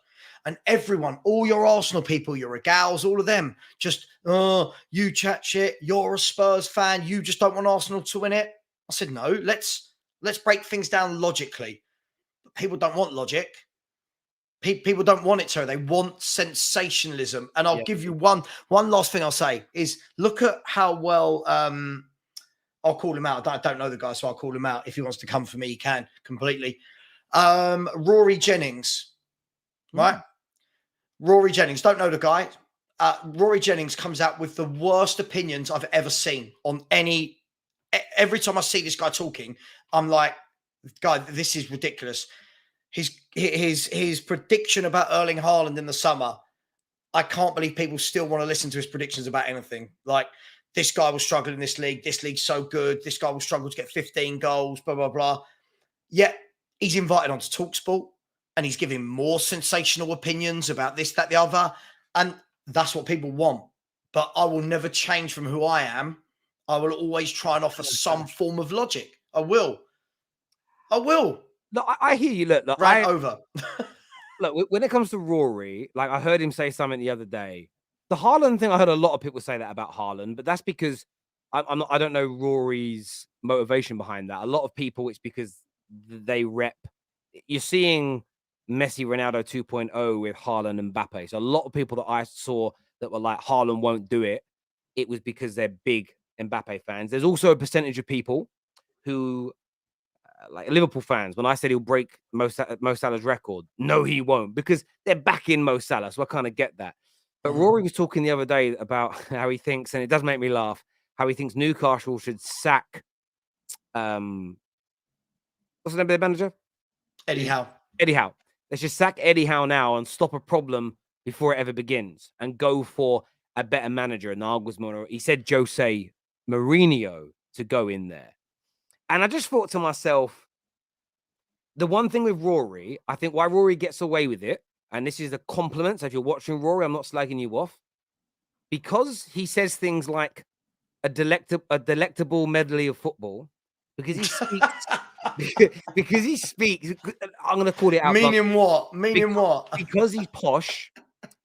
And everyone, all your Arsenal people, your Regals, all of them, just, you chat shit, you're a Spurs fan, you just don't want Arsenal to win it. I said, no, let's break things down logically. But people don't want logic. People don't want it, so they want sensationalism. And I'll give you one last thing I'll say is look at how well, I'll call him out. I don't know the guy, so I'll call him out. If he wants to come for me, he can completely. Rory Jennings, right? Rory Jennings, don't know the guy. Rory Jennings comes out with the worst opinions I've ever seen on any. Every time I see this guy talking, I'm like, "God, this is ridiculous." His prediction about Erling Haaland in the summer, I can't believe people still want to listen to his predictions about anything. Like, this guy will struggle in this league. This league's so good. This guy will struggle to get 15 goals, blah, blah, blah. Yet he's invited onto TalkSport and he's giving more sensational opinions about this, that, the other. And that's what people want. But I will never change from who I am. I will always try and offer some form of logic. I will. Look, I hear you. Look, over. Look, when it comes to Rory, like I heard him say something the other day. The Haaland thing, I heard a lot of people say that about Haaland, but that's because I don't know Rory's motivation behind that. A lot of people, it's because they rep. You're seeing Messi, Ronaldo 2.0 with Haaland and Mbappe. So a lot of people that I saw that were like Haaland won't do it, it was because they're big Mbappe fans. There's also a percentage of people who like Liverpool fans, when I said he'll break Mo Salah's record, no, he won't, because they're backing Mo Salah. So I kind of get that. But Rory was talking the other day about how he thinks, and it does make me laugh, how he thinks Newcastle should sack what's the name of their manager? Eddie Howe. Eddie Howe. let's just sack Eddie Howe now and stop a problem before it ever begins and go for a better manager. And Nagelsmann, he said Jose Mourinho to go in there. And I just thought to myself, the one thing with Rory, I think why Rory gets away with it, and this is a compliment. So if you're watching Rory, I'm not slagging you off, because he says things like a delectable medley of football, because he speaks, because he speaks. I'm going to call it out. Meaning what? Meaning what? Because he's posh,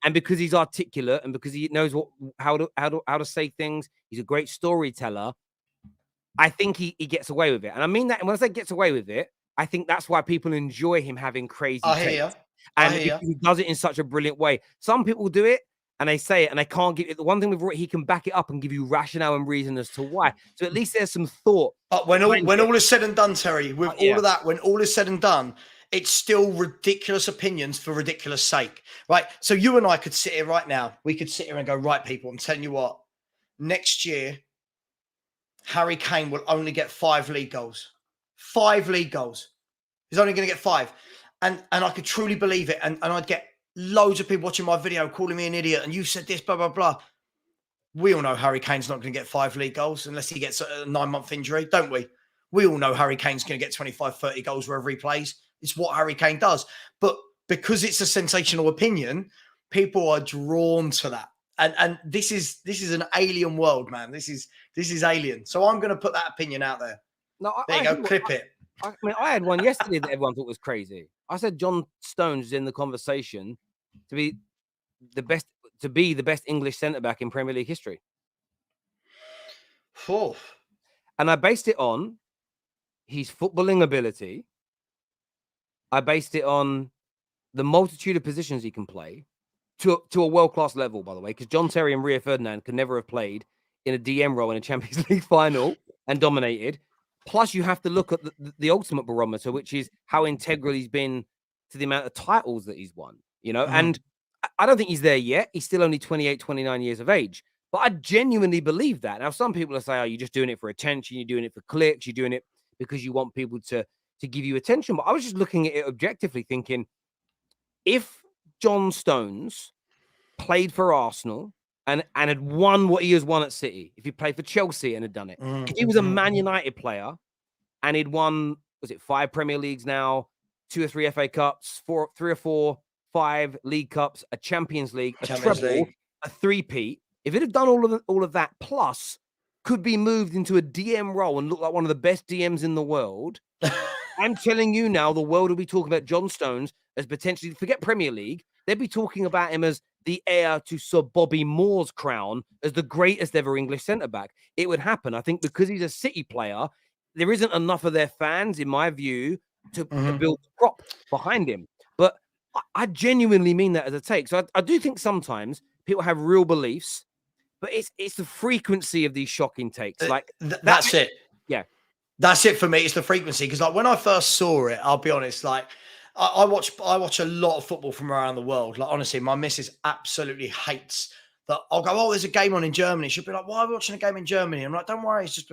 and because he's articulate, and because he knows how to say things. He's a great storyteller. I think he gets away with it, and I mean that. And when I say gets away with it, I think that's why people enjoy him having crazy takes. And he does it in such a brilliant way. Some people do it and they say it and they can't give it. The one thing with Roy, he can back it up and give you rationale and reason as to why. So at least there's some thought. But when all is said and done, Terry, with all of that, when all is said and done, it's still ridiculous opinions for ridiculous sake, right? So you and I could sit here right now. We could sit here and go, right, people, I'm telling you what, next year, Harry Kane will only get 5 league goals. 5 league goals. He's only going to get 5. And I could truly believe it. And I'd get loads of people watching my video calling me an idiot. And you said this, blah, blah, blah. We all know Harry Kane's not going to get 5 league goals unless he gets a 9-month injury, don't we? We all know Harry Kane's going to get 25, 30 goals wherever he plays. It's what Harry Kane does. But because it's a sensational opinion, people are drawn to that. And this is an alien world, man. This is alien. So I'm going to put that opinion out there. No, there you go. Clip it. I mean, I had one yesterday that everyone thought was crazy. I said John Stones is in the conversation to be the best English centre back in Premier League history. Oh. And I based it on his footballing ability. I based it on the multitude of positions he can play to a world-class level, by the way, because John Terry and Rio Ferdinand could never have played in a DM role in a Champions League final and dominated. Plus, you have to look at the ultimate barometer, which is how integral he's been to the amount of titles that he's won, you know? Mm-hmm. And I don't think he's there yet. He's still only 28, 29 years of age. But I genuinely believe that. Now, some people will say, oh, you're just doing it for attention. You're doing it for clicks. You're doing it because you want people to give you attention. But I was just looking at it objectively thinking, if John Stones played for Arsenal and had won what he has won at City, if he played for Chelsea and had done it, if he was a Man United player and he'd won, was it 5 Premier Leagues now, 2 or 3 FA Cups, 3 or 4, 5 League Cups, a Champions League, a treble, a three-peat, if it had done all of that, plus could be moved into a DM role and look like one of the best DMs in the world, I'm telling you now, the world will be talking about John Stones as potentially, forget Premier League, they'd be talking about him as the heir to Sir Bobby Moore's crown as the greatest ever English centre-back. It would happen. I think because he's a City player, there isn't enough of their fans, in my view, to build a prop behind him. But I genuinely mean that as a take. So I do think sometimes people have real beliefs, but it's the frequency of these shocking takes. Like that's it. Yeah. That's it for me. It's the frequency. Because like when I first saw it, I'll be honest, like I watch a lot of football from around the world. Like honestly, my missus absolutely hates that. I'll go, oh, there's a game on in Germany. She'll be like, why are we watching a game in Germany? I'm like, don't worry, it's just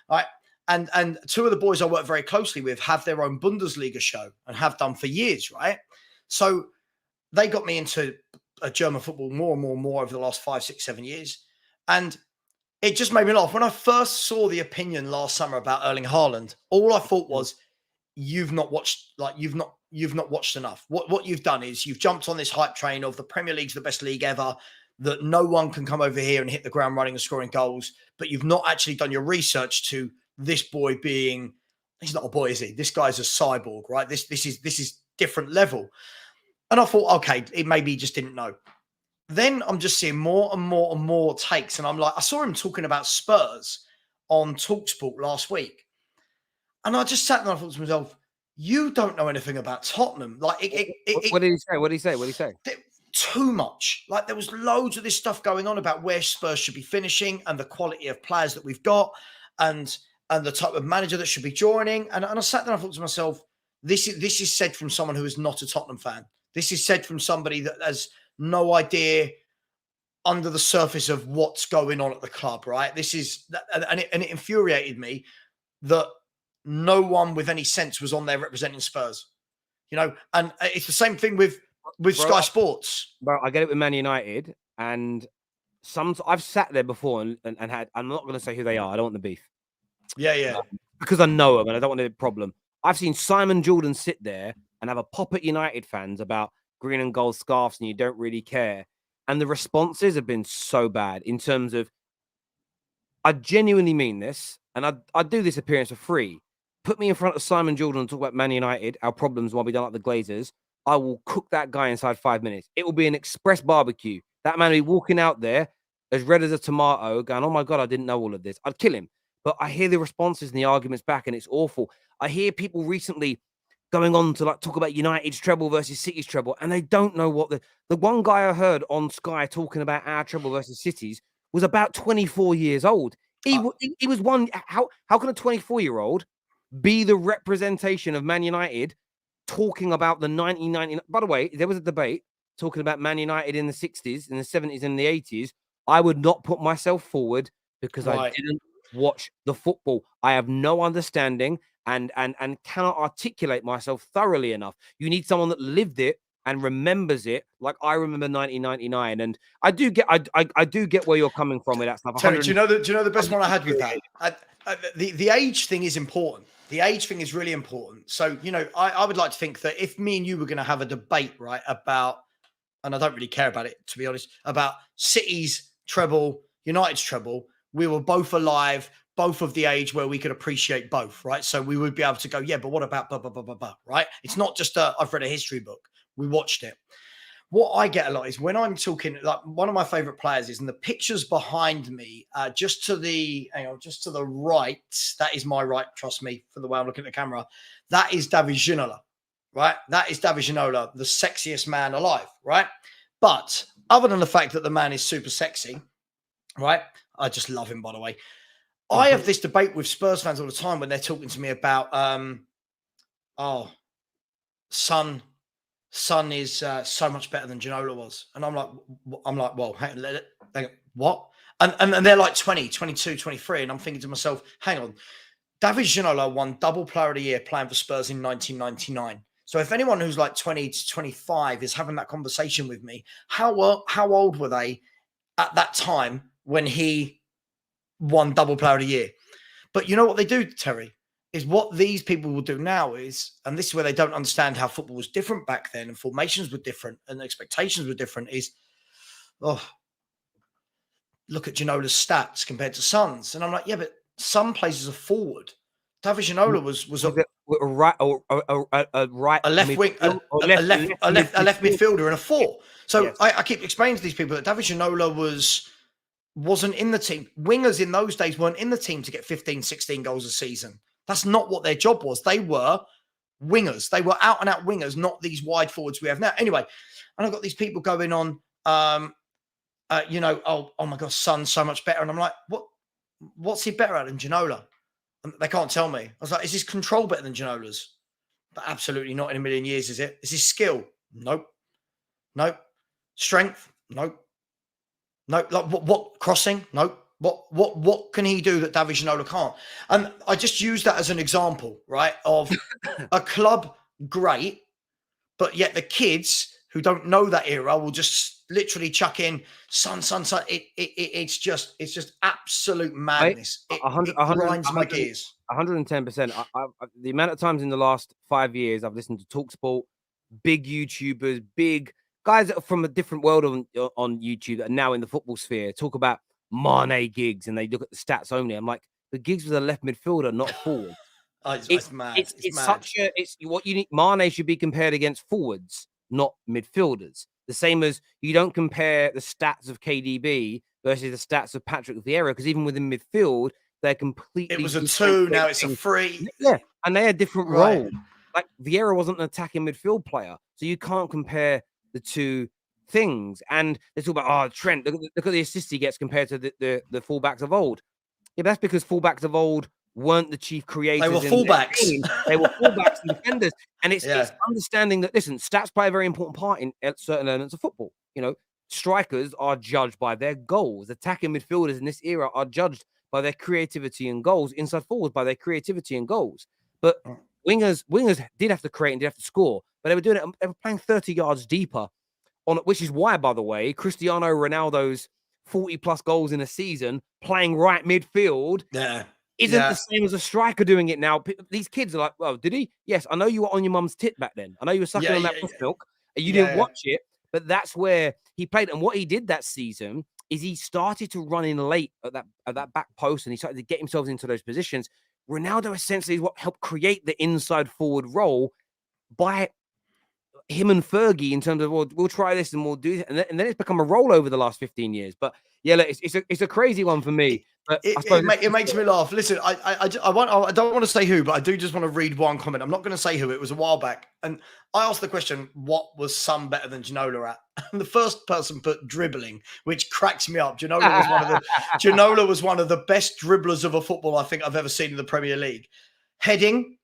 like. And 2 of the boys I work very closely with have their own Bundesliga show and have done for years, right? So they got me into German football more and more over the last 5, 6, 7 years. And it just made me laugh. When I first saw the opinion last summer about Erling Haaland, all I thought was, you've not watched enough. What you've done is you've jumped on this hype train of the Premier League's the best league ever, that no one can come over here and hit the ground running and scoring goals, but you've not actually done your research to this boy being, he's not a boy, is he? This guy's a cyborg, right? This is different level. And I thought, okay, it maybe he just didn't know. Then I'm just seeing more and more takes. And I'm like, I saw him talking about Spurs on TalkSport last week. And I just sat there and I thought to myself, you don't know anything about Tottenham. Like, what did he say? What did he say? Too much. Like, there was loads of this stuff going on about where Spurs should be finishing and the quality of players that we've got and the type of manager that should be joining. And I sat there and I thought to myself, this is said from someone who is not a Tottenham fan. This is said from somebody that has no idea under the surface of what's going on at the club, right? And it infuriated me that no one with any sense was on there representing Spurs. And it's the same thing with Sky Sports. Bro, I get it with Man United, and I've sat there before and had. I'm not going to say who they are. I don't want the beef. Yeah. Because I know them and I don't want a problem. I've seen Simon Jordan sit there and have a pop at United fans about green and gold scarves and you don't really care. And the responses have been so bad in terms of, I genuinely mean this, and I do this appearance for free. Put me in front of Simon Jordan and talk about Man United, our problems, why we don't like the Glazers. I will cook that guy inside 5 minutes. It will be an express barbecue. That man will be walking out there as red as a tomato, going, oh my God, I didn't know all of this. I'd kill him. But I hear the responses and the arguments back, and it's awful. I hear people recently going on to talk about United's treble versus City's treble, and they don't know what the one guy I heard on Sky talking about our treble versus City's was about 24 years old. He was one. How can a 24-year-old be the representation of Man United talking about the 1990? By the way, there was a debate talking about Man United in the 60s, in the 70s, and the 80s. I would not put myself forward because I didn't watch the football. I have no understanding and cannot articulate myself thoroughly enough. You need someone that lived it and remembers it like I remember 1999. And I do get where you're coming from with that stuff. Terry, do you know the best one I had with that? The age thing is important. The age thing is really important. So, I would like to think that if me and you were going to have a debate, right, about, and I don't really care about it, to be honest, about City's treble, United's treble, we were both alive, both of the age where we could appreciate both, right? So we would be able to go, yeah, but what about blah, blah, blah, blah, blah, right? It's not just I've read a history book. We watched it. What I get a lot is when I'm talking, like one of my favorite players is, and the pictures behind me, just to the right, that is my right, trust me, for the way I'm looking at the camera, that is David Ginola, right? That is David Ginola, the sexiest man alive, right? But other than the fact that the man is super sexy, right? I just love him, by the way. I have this debate with Spurs fans all the time when they're talking to me about, Son is so much better than Ginola was. And I'm like, well, hang on, what? And they're like 20, 22, 23. And I'm thinking to myself, hang on, David Ginola won double player of the year playing for Spurs in 1999. So if anyone who's like 20 to 25 is having that conversation with me, how old were they at that time when he won double player of the year? But you know what they do, Terry, is what these people will do now is, and this is where they don't understand how football was different back then and formations were different and expectations were different, is, look at Ginola's stats compared to Son's. And I'm like, yeah, but Son plays as a forward. David Ginola was a left wing, a left midfielder and a four. So yes. I keep explaining to these people that David Ginola wasn't in the team. Wingers in those days weren't in the team to get 15, 16 goals a season. That's not what their job was. They were wingers. They were out and out wingers, not these wide forwards we have now. Anyway, and I've got these people going on, oh my gosh, Son's so much better. And I'm like, what's he better at than Ginola? And they can't tell me. I was like, is his control better than Ginola's? But absolutely not in a million years, is it? Is his skill? Nope. Strength? Nope. Like what crossing? Nope. What can he do that David Ginola can't? And I just use that as an example, right, of a club great, but yet the kids who don't know that era will just literally chuck in Son. It's just absolute madness. It grinds my gears. 110%. The amount of times in the last 5 years I've listened to TalkSport, big YouTubers, big guys that are from a different world on YouTube that are now in the football sphere talk about Mane gigs, and they look at the stats only. I'm like, the gigs was a left midfielder, not forward. It's mad. It's mad. It's what you need. Mane should be compared against forwards, not midfielders. The same as you don't compare the stats of KDB versus the stats of Patrick Vieira, because even within midfield, they're completely. It was a 2, now it's a 3. Yeah, and they had different roles. Like Vieira wasn't an attacking midfield player, so you can't compare the two things. And they talk about, Trent, look at the assists he gets compared to the fullbacks of old. Yeah, but that's because fullbacks of old weren't the chief creators. They were fullbacks. They were fullbacks and defenders. And it's understanding that, listen, stats play a very important part in certain elements of football. Strikers are judged by their goals. Attacking midfielders in this era are judged by their creativity and goals. Inside forwards by their creativity and goals. But wingers did have to create and did have to score. but they were doing it. They were playing 30 yards deeper which is why, by the way, Cristiano Ronaldo's 40 plus goals in a season playing right midfield isn't the same as a striker doing it now. These kids are like, well, did he? Yes, I know you were on your mum's tit back then. I know you were sucking on that breast milk. And you didn't watch it, but that's where he played. And what he did that season is he started to run in late at that back post, and he started to get himself into those positions. Ronaldo essentially is what helped create the inside forward role by him and Fergie in terms of we'll try this and we'll do it, and then it's become a role over the last 15 years. But yeah, look, it's a crazy one for me. But it makes me laugh. Listen, I don't want to say who, but I do just want to read one comment. I'm not going to say who. It was a while back, and I asked the question, "What was Son better than Ginola at?" And the first person put dribbling, which cracks me up. Ginola was one of the best dribblers of a football I think I've ever seen in the Premier League. Heading,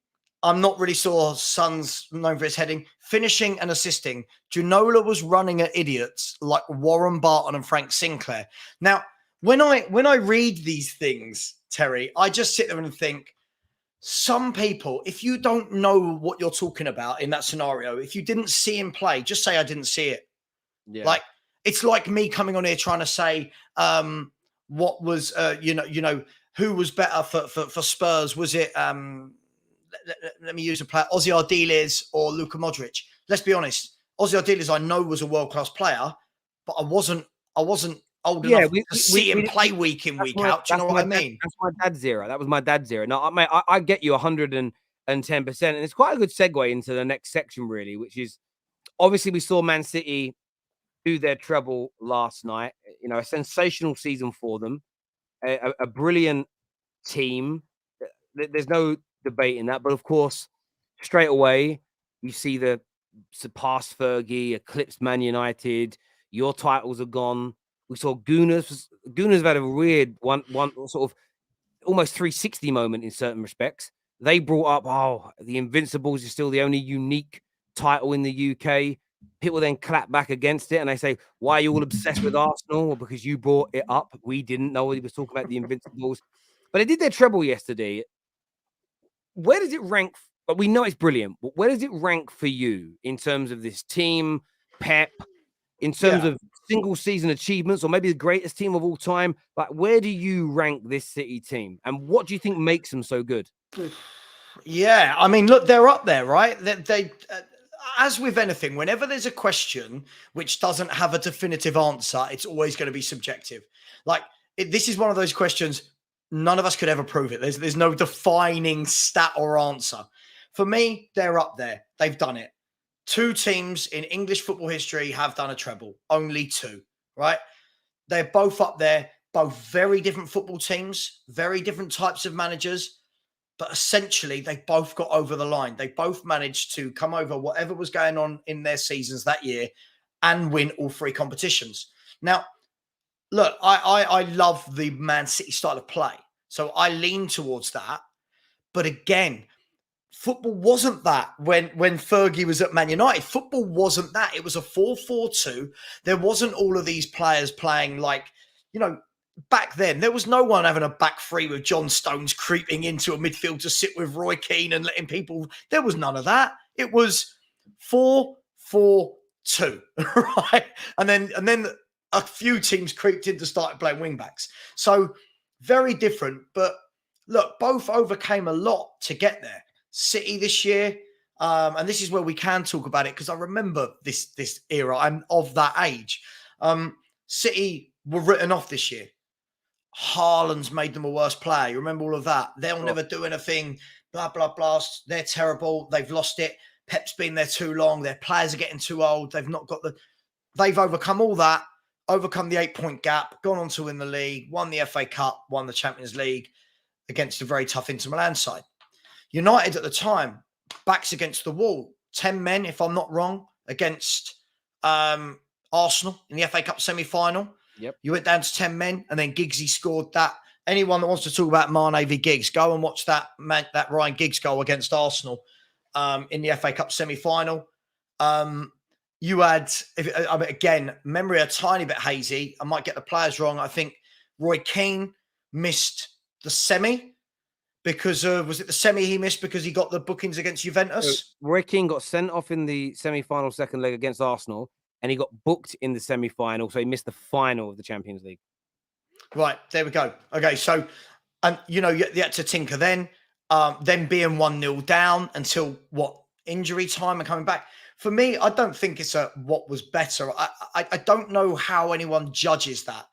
I'm not really sure Son's known for his heading. Finishing and assisting, Ginola was running at idiots like Warren Barton and Frank Sinclair. Now, when I read these things, Terry, I just sit there and think, some people, if you don't know what you're talking about in that scenario, if you didn't see him play, just say I didn't see it. Yeah. Like, it's like me coming on here trying to say what was who was better for Spurs. Was it let me use a player, Ozzy Ardiles or Luka Modric? Let's be honest. Ozzy Ardiles, I know, was a world-class player, but I wasn't old enough to see him play week in, week out. Do you know what I mean? That's my dad's era. That was my dad's era. No, mate, I get you 110%. And it's quite a good segue into the next section, really, which is obviously we saw Man City do their treble last night. You know, a sensational season for them, a brilliant team. There's no debate in that, but of course, straight away you see the surpass Fergie, eclipse Man United. Your titles are gone. We saw Gooners have had a weird one sort of almost 360 moment in certain respects. They brought up, the Invincibles is still the only unique title in the UK. People then clap back against it and they say, why are you all obsessed with Arsenal? Well, because you brought it up. We didn't know he was talking about the Invincibles. But they did their treble yesterday. Where does it rank? But we know it's brilliant. But where does it rank for you in terms of this team, Pep, in terms of single season achievements, or maybe the greatest team of all time? Like, where do you rank this City team, and what do you think makes them so good? Yeah, I mean, look, they're up there, right? They as with anything, whenever there's a question which doesn't have a definitive answer, it's always going to be subjective. Like, this is one of those questions. None of us could ever prove it. There's no defining stat or answer. For me, they're up there. They've done it. 2 teams in English football history have done a treble. Only 2, right? They're both up there. Both very different football teams, very different types of managers. But essentially, they both got over the line. They both managed to come over whatever was going on in their seasons that year and win all 3 competitions. Now, look, I love the Man City style of play. So I lean towards that. But again, football wasn't that when Fergie was at Man United. Football wasn't that. It was a 4-4-2. There wasn't all of these players playing like, back then, there was no one having a back three with John Stones creeping into a midfield to sit with Roy Keane and letting people. There was none of that. It was 4-4-2, right? And then a few teams creeped in to start playing wing backs. So very different. But look, both overcame a lot to get there. City this year, and this is where we can talk about it because I remember this era. I'm of that age. City were written off this year. Haaland's made them a worse player. You remember all of that? They'll never do anything. Blah, blah, blah. They're terrible. They've lost it. Pep's been there too long. Their players are getting too old. They've not got They've overcome all that, overcome the 8-point gap, gone on to win the league, won the FA Cup, won the Champions League against a very tough Inter Milan side. United at the time, backs against the wall. 10 men, if I'm not wrong, against Arsenal in the FA Cup semi-final. Yep. You went down to 10 men, and then Giggsy scored that. Anyone that wants to talk about Mane v Giggs, go and watch that Ryan Giggs goal against Arsenal in the FA Cup semi-final. You had, again, memory a tiny bit hazy. I might get the players wrong. I think Roy Keane missed the semi because was it the semi he missed because he got the bookings against So Juventus? Roy Keane got sent off in the semi-final second leg against Arsenal, and he got booked in the semi-final, so he missed the final of the Champions League. Right, there we go. Okay, so you had to tinker then being 1-0 down until what, injury time and coming back. For me, I don't think it's a what was better. I don't know how anyone judges that.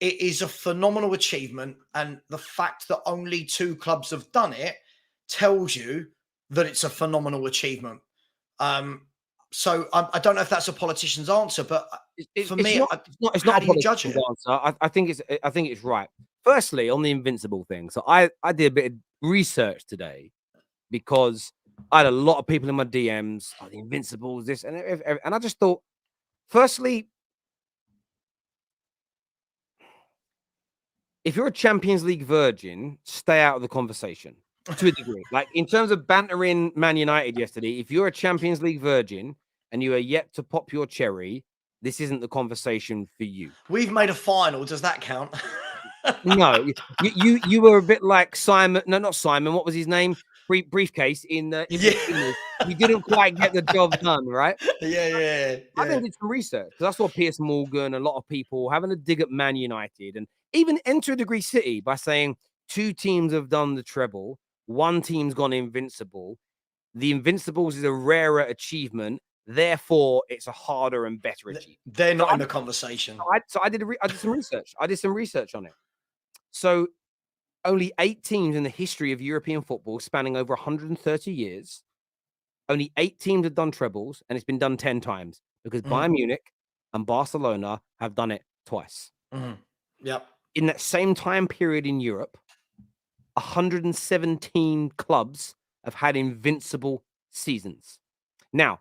It is a phenomenal achievement, and the fact that only 2 clubs have done it tells you that it's a phenomenal achievement. So I don't know if that's a politician's answer, but for me, It's how not a do you judge political it? answer. I think it's right. Firstly, on the Invincible thing. So I did a bit of research today because I had a lot of people in my DMs, oh, the Invincibles, this and I just thought, firstly, if you're a Champions League virgin, stay out of the conversation to a degree. Like in terms of bantering Man United yesterday, if you're a Champions League virgin and you are yet to pop your cherry, this isn't the conversation for you. We've made a final. Does that count? No, you were a bit like Simon. No, not Simon. What was his name? Briefcase in Yeah. Invincible. You didn't quite get the job done, right? Yeah. I then did some research because I saw Piers Morgan, a lot of people having a dig at Man United, and even to a degree City by saying 2 teams have done the treble, 1 team's gone invincible. The Invincibles is a rarer achievement, therefore it's a harder and better achievement. They're not in the conversation. I did some research. I did some research on it. So only 8 teams in the history of European football spanning over 130 years. Only 8 teams have done trebles, and it's been done 10 times because Bayern Munich and Barcelona have done it twice. Yep. In that same time period in Europe, 117 clubs have had invincible seasons. Now,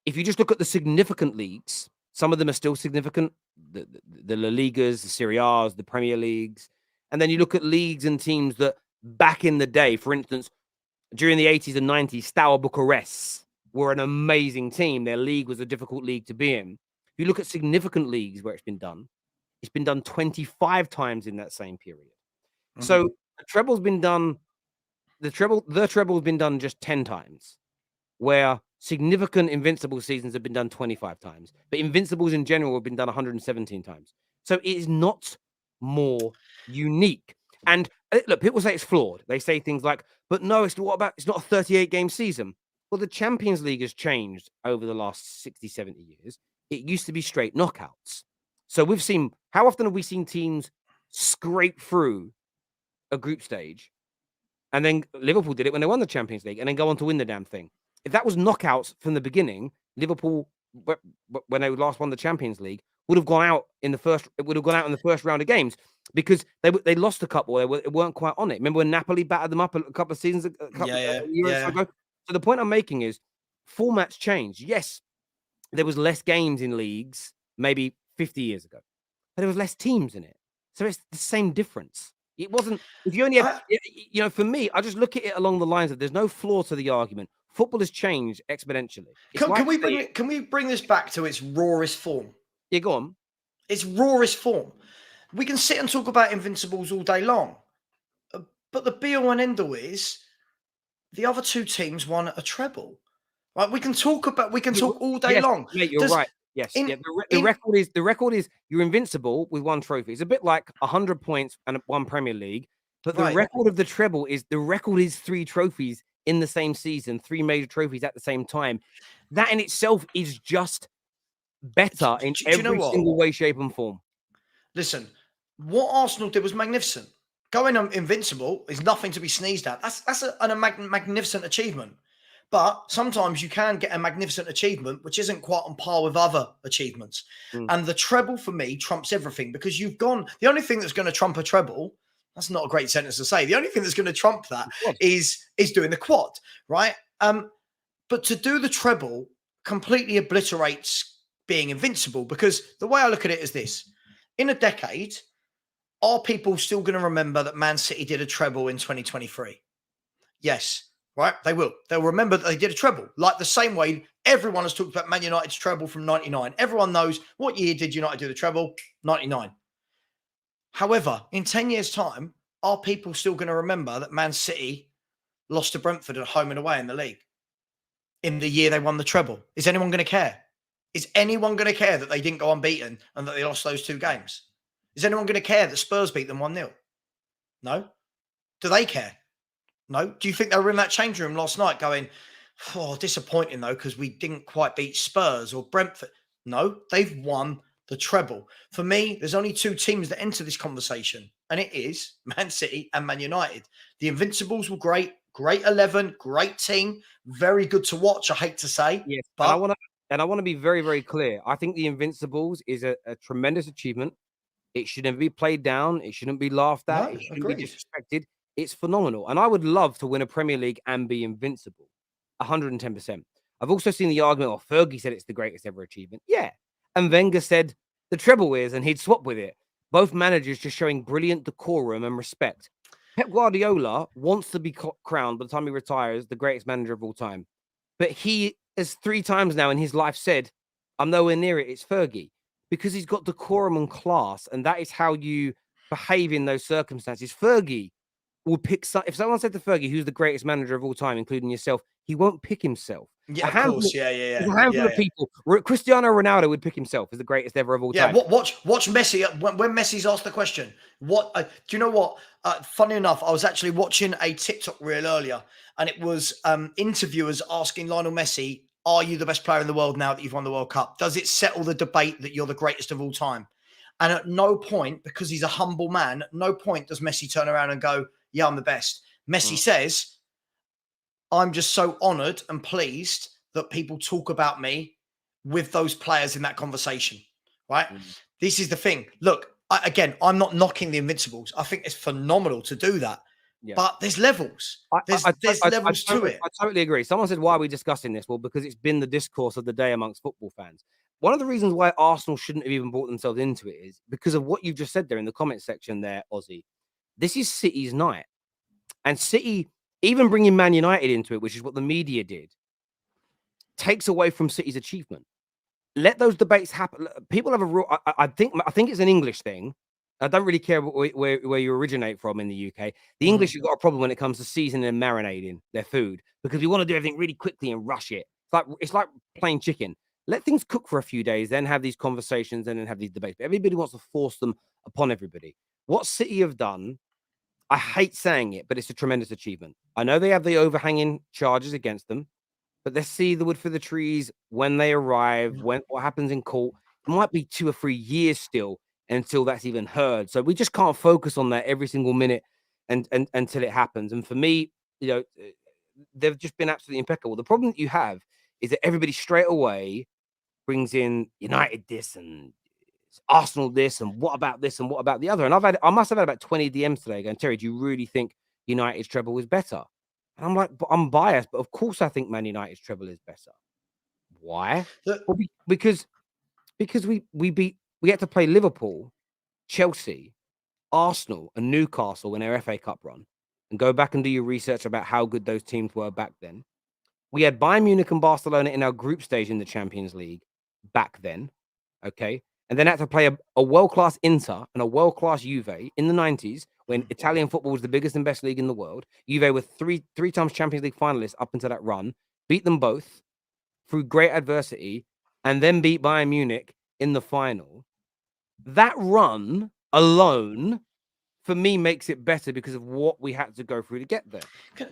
if you just look at the significant leagues, some of them are still significant. The La Ligas, the Serie A's, the Premier Leagues. And then you look at leagues and teams that back in the day, for instance, during the 80s and 90s, Steaua Bucharest were an amazing team. Their league was a difficult league to be in. If you look at significant leagues where it's been done 25 times in that same period. So the treble's been done, the treble has been done just 10 times, where significant invincible seasons have been done 25 times. But invincibles in general have been done 117 times. So it is not more unique. And look, people say it's flawed. They say things like, but no, it's not a 38 game season. Well, the Champions League has changed over the last 60, 70 years. It used to be straight knockouts. So how often have we seen teams scrape through a group stage? And then Liverpool did it when they won the Champions League and then go on to win the damn thing. If that was knockouts from the beginning, Liverpool, when they last won the Champions League, would have gone out in the first round of games because they lost a couple. They weren't quite on it. Remember when Napoli battered them up a couple of seasons, years ago? So the point I'm making is formats change. Yes, there was less games in leagues maybe 50 years ago, but there was less teams in it. So it's the same difference. It wasn't, if you only have, for me, I just look at it along the lines of there's no flaw to the argument. Football has changed exponentially. Can we bring this back to its rawest form? Yeah, go on. Its rawest form. We can sit and talk about Invincibles all day long, but the be all and end all is the other 2 teams won a treble. Right? We can talk all day long. Mate, you're right. Yes. The record is you're invincible with 1 trophy. It's a bit like 100 points and 1 Premier League, but the record of the treble is 3 trophies in the same season, 3 major trophies at the same time. That in itself is just better in every single way, shape, and form. Listen, what Arsenal did was magnificent. Going invincible is nothing to be sneezed at. That's a magnificent achievement. But sometimes you can get a magnificent achievement which isn't quite on par with other achievements. And the treble for me trumps everything because the only thing that's going to trump a treble, that's not a great sentence to say. The only thing that's going to trump that is doing the quad, right? But to do the treble completely obliterates being invincible because the way I look at it is this. In a decade, are people still going to remember that Man City did a treble in 2023? Yes. Right? They will. They'll remember that they did a treble. Like the same way everyone has talked about Man United's treble from 99. Everyone knows what year did United do the treble? 99. However, in 10 years' time, are people still going to remember that Man City lost to Brentford at home and away in the league in the year they won the treble? Is anyone going to care? Is anyone going to care that they didn't go unbeaten and that they lost those 2 games? Is anyone going to care that Spurs beat them 1-0? No. Do they care? No. Do you think they were in that change room last night going, oh, disappointing though, because we didn't quite beat Spurs or Brentford? No, they've won the treble. For me, there's only 2 teams that enter this conversation, and it is Man City and Man United. The Invincibles were great 11, great team, very good to watch, I hate to say. Yes, but and I want to be very, very clear. I think the Invincibles is a tremendous achievement. It should never be played down. It shouldn't be laughed at. No, It shouldn't agreed. be disrespected. It's phenomenal. And I would love to win a Premier League and be invincible. 110%. I've also seen the argument, Fergie said it's the greatest ever achievement. Yeah. And Wenger said the treble is, and he'd swap with it. Both managers just showing brilliant decorum and respect. Pep Guardiola wants to be crowned by the time he retires the greatest manager of all time. But he has 3 times now in his life said, I'm nowhere near it. It's Fergie. Because he's got decorum and class, and that is how you behave in those circumstances. Fergie will pick if someone said to Fergie, who's the greatest manager of all time, including yourself, he won't pick himself. Yeah, of course. Yeah. There's a handful of people. Cristiano Ronaldo would pick himself as the greatest ever of all time. Yeah, watch Messi. When Messi's asked the question, what do you know what? Funny enough, I was actually watching a TikTok reel earlier, and it was interviewers asking Lionel Messi, are you the best player in the world now that you've won the World Cup? Does it settle the debate that you're the greatest of all time? And at no point, because he's a humble man, at no point does Messi turn around and go, yeah, I'm the best. Messi says, I'm just so honoured and pleased that people talk about me with those players in that conversation, right? This is the thing. Look, I'm not knocking the Invincibles. I think it's phenomenal to do that. Yeah. But there's levels. There's levels to it. I totally agree. Someone said, why are we discussing this? Well, because it's been the discourse of the day amongst football fans. One of the reasons why Arsenal shouldn't have even brought themselves into it is because of what you've just said there in the comment section there, Ozzy. This is City's night. And City, even bringing Man United into it, which is what the media did, takes away from City's achievement. Let those debates happen. People have a rule. I think it's an English thing. I don't really care where you originate from in the UK. The English have got a problem when it comes to seasoning and marinating their food because we want to do everything really quickly and rush it. It's like plain chicken. Let things cook for a few days, then have these conversations and then have these debates. But everybody wants to force them upon everybody. What City have done, I hate saying it, but it's a tremendous achievement. I know they have the overhanging charges against them, but let's see the wood for the trees when they arrive, what happens in court. It might be 2 or 3 years still until that's even heard. So we just can't focus on that every single minute and until it happens. And for me, they've just been absolutely impeccable. The problem that you have is that everybody straight away brings in United this and Arsenal this and what about this and what about the other. And I must have had about 20 DMs today going, Terry, do you really think United's treble is better? And I'm like, but I'm biased, but of course I think Man United's treble is better. Why? Well, because we had to play Liverpool, Chelsea, Arsenal, and Newcastle in their FA Cup run, and go back and do your research about how good those teams were back then. We had Bayern Munich and Barcelona in our group stage in the Champions League back then, okay? And then had to play a world-class Inter and a world-class Juve in the 90s when Italian football was the biggest and best league in the world. Juve were three times Champions League finalists up until that run, beat them both through great adversity, and then beat Bayern Munich in the final. That run alone, for me, makes it better because of what we had to go through to get there.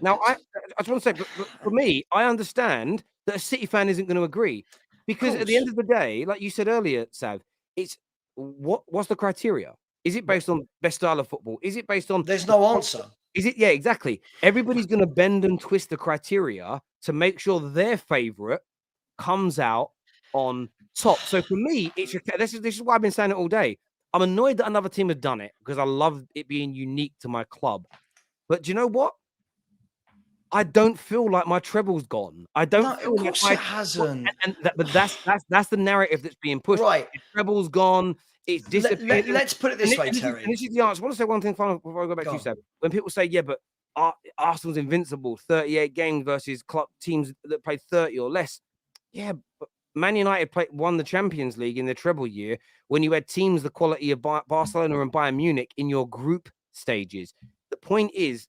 Now, I just want to say, for me, I understand that a City fan isn't going to agree because at the end of the day, like you said earlier, Sav, it's what's the criteria? Is it based on best style of football? Is it based on... There's no answer. Is it? Yeah, exactly. Everybody's going to bend and twist the criteria to make sure their favorite comes out on top. So for me, this is why I've been saying it all day. I'm annoyed that another team has done it because I love it being unique to my club. But do you know what? I don't feel like my treble's gone. I don't feel like it hasn't. But that's the narrative that's being pushed. Right. The treble's gone. It's disappeared. Let's put it this way, Terry. And this is the answer. I want to say one thing final before I go back to you, Seb. When people say, yeah, but Arsenal's invincible, 38 games versus teams that played 30 or less. Yeah, but Man United won the Champions League in the treble year when you had teams the quality of Barcelona and Bayern Munich in your group stages. point is,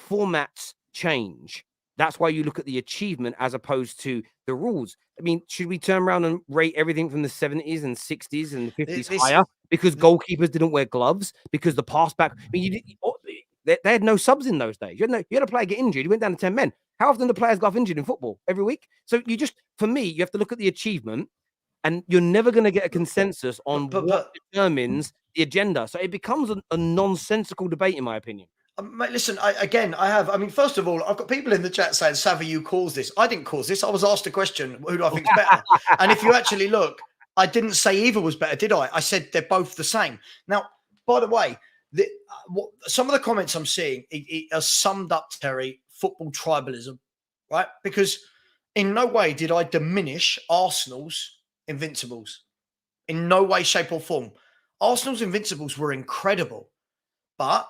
formats change. That's why you look at the achievement as opposed to the rules. I mean, should we turn around and rate everything from the 70s and 60s and the 50s higher because goalkeepers didn't wear gloves, because the pass back? I mean, they had no subs in those days. You had a player get injured. You went down to 10 men. How often do players go off injured in football? Every week. So for me, you have to look at the achievement, and you're never going to get a consensus on what determines the agenda. So it becomes a nonsensical debate, in my opinion. Mate, listen, I mean, first of all, I've got people in the chat saying, Savvy, you caused this. I didn't cause this. I was asked a question, who do I think's better? And if you actually look, I didn't say either was better, did I? I said they're both the same. Now, by the way, some of the comments I'm seeing are summed up, Terry, football tribalism, right? Because in no way did I diminish Arsenal's Invincibles. In no way, shape or form. Arsenal's Invincibles were incredible, but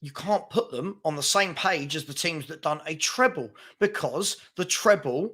you can't put them on the same page as the teams that done a treble, because the treble,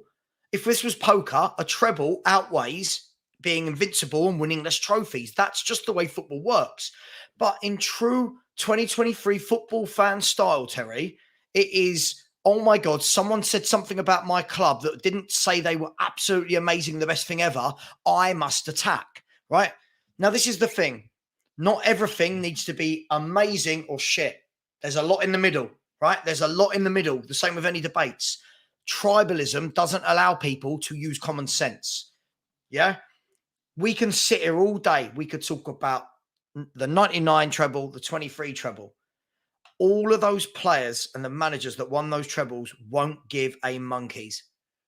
if this was poker, a treble outweighs being invincible and winning less trophies. That's just the way football works. But in true 2023 football fan style, Terry, it is, oh my God, someone said something about my club that didn't say they were absolutely amazing, the best thing ever. I must attack, right? Now, this is the thing. Not everything needs to be amazing or shit. There's a lot in the middle, right? There's a lot in the middle. The same with any debates. Tribalism doesn't allow people to use common sense. Yeah? We can sit here all day. We could talk about the 99 treble, the 23 treble. All of those players and the managers that won those trebles won't give a monkeys.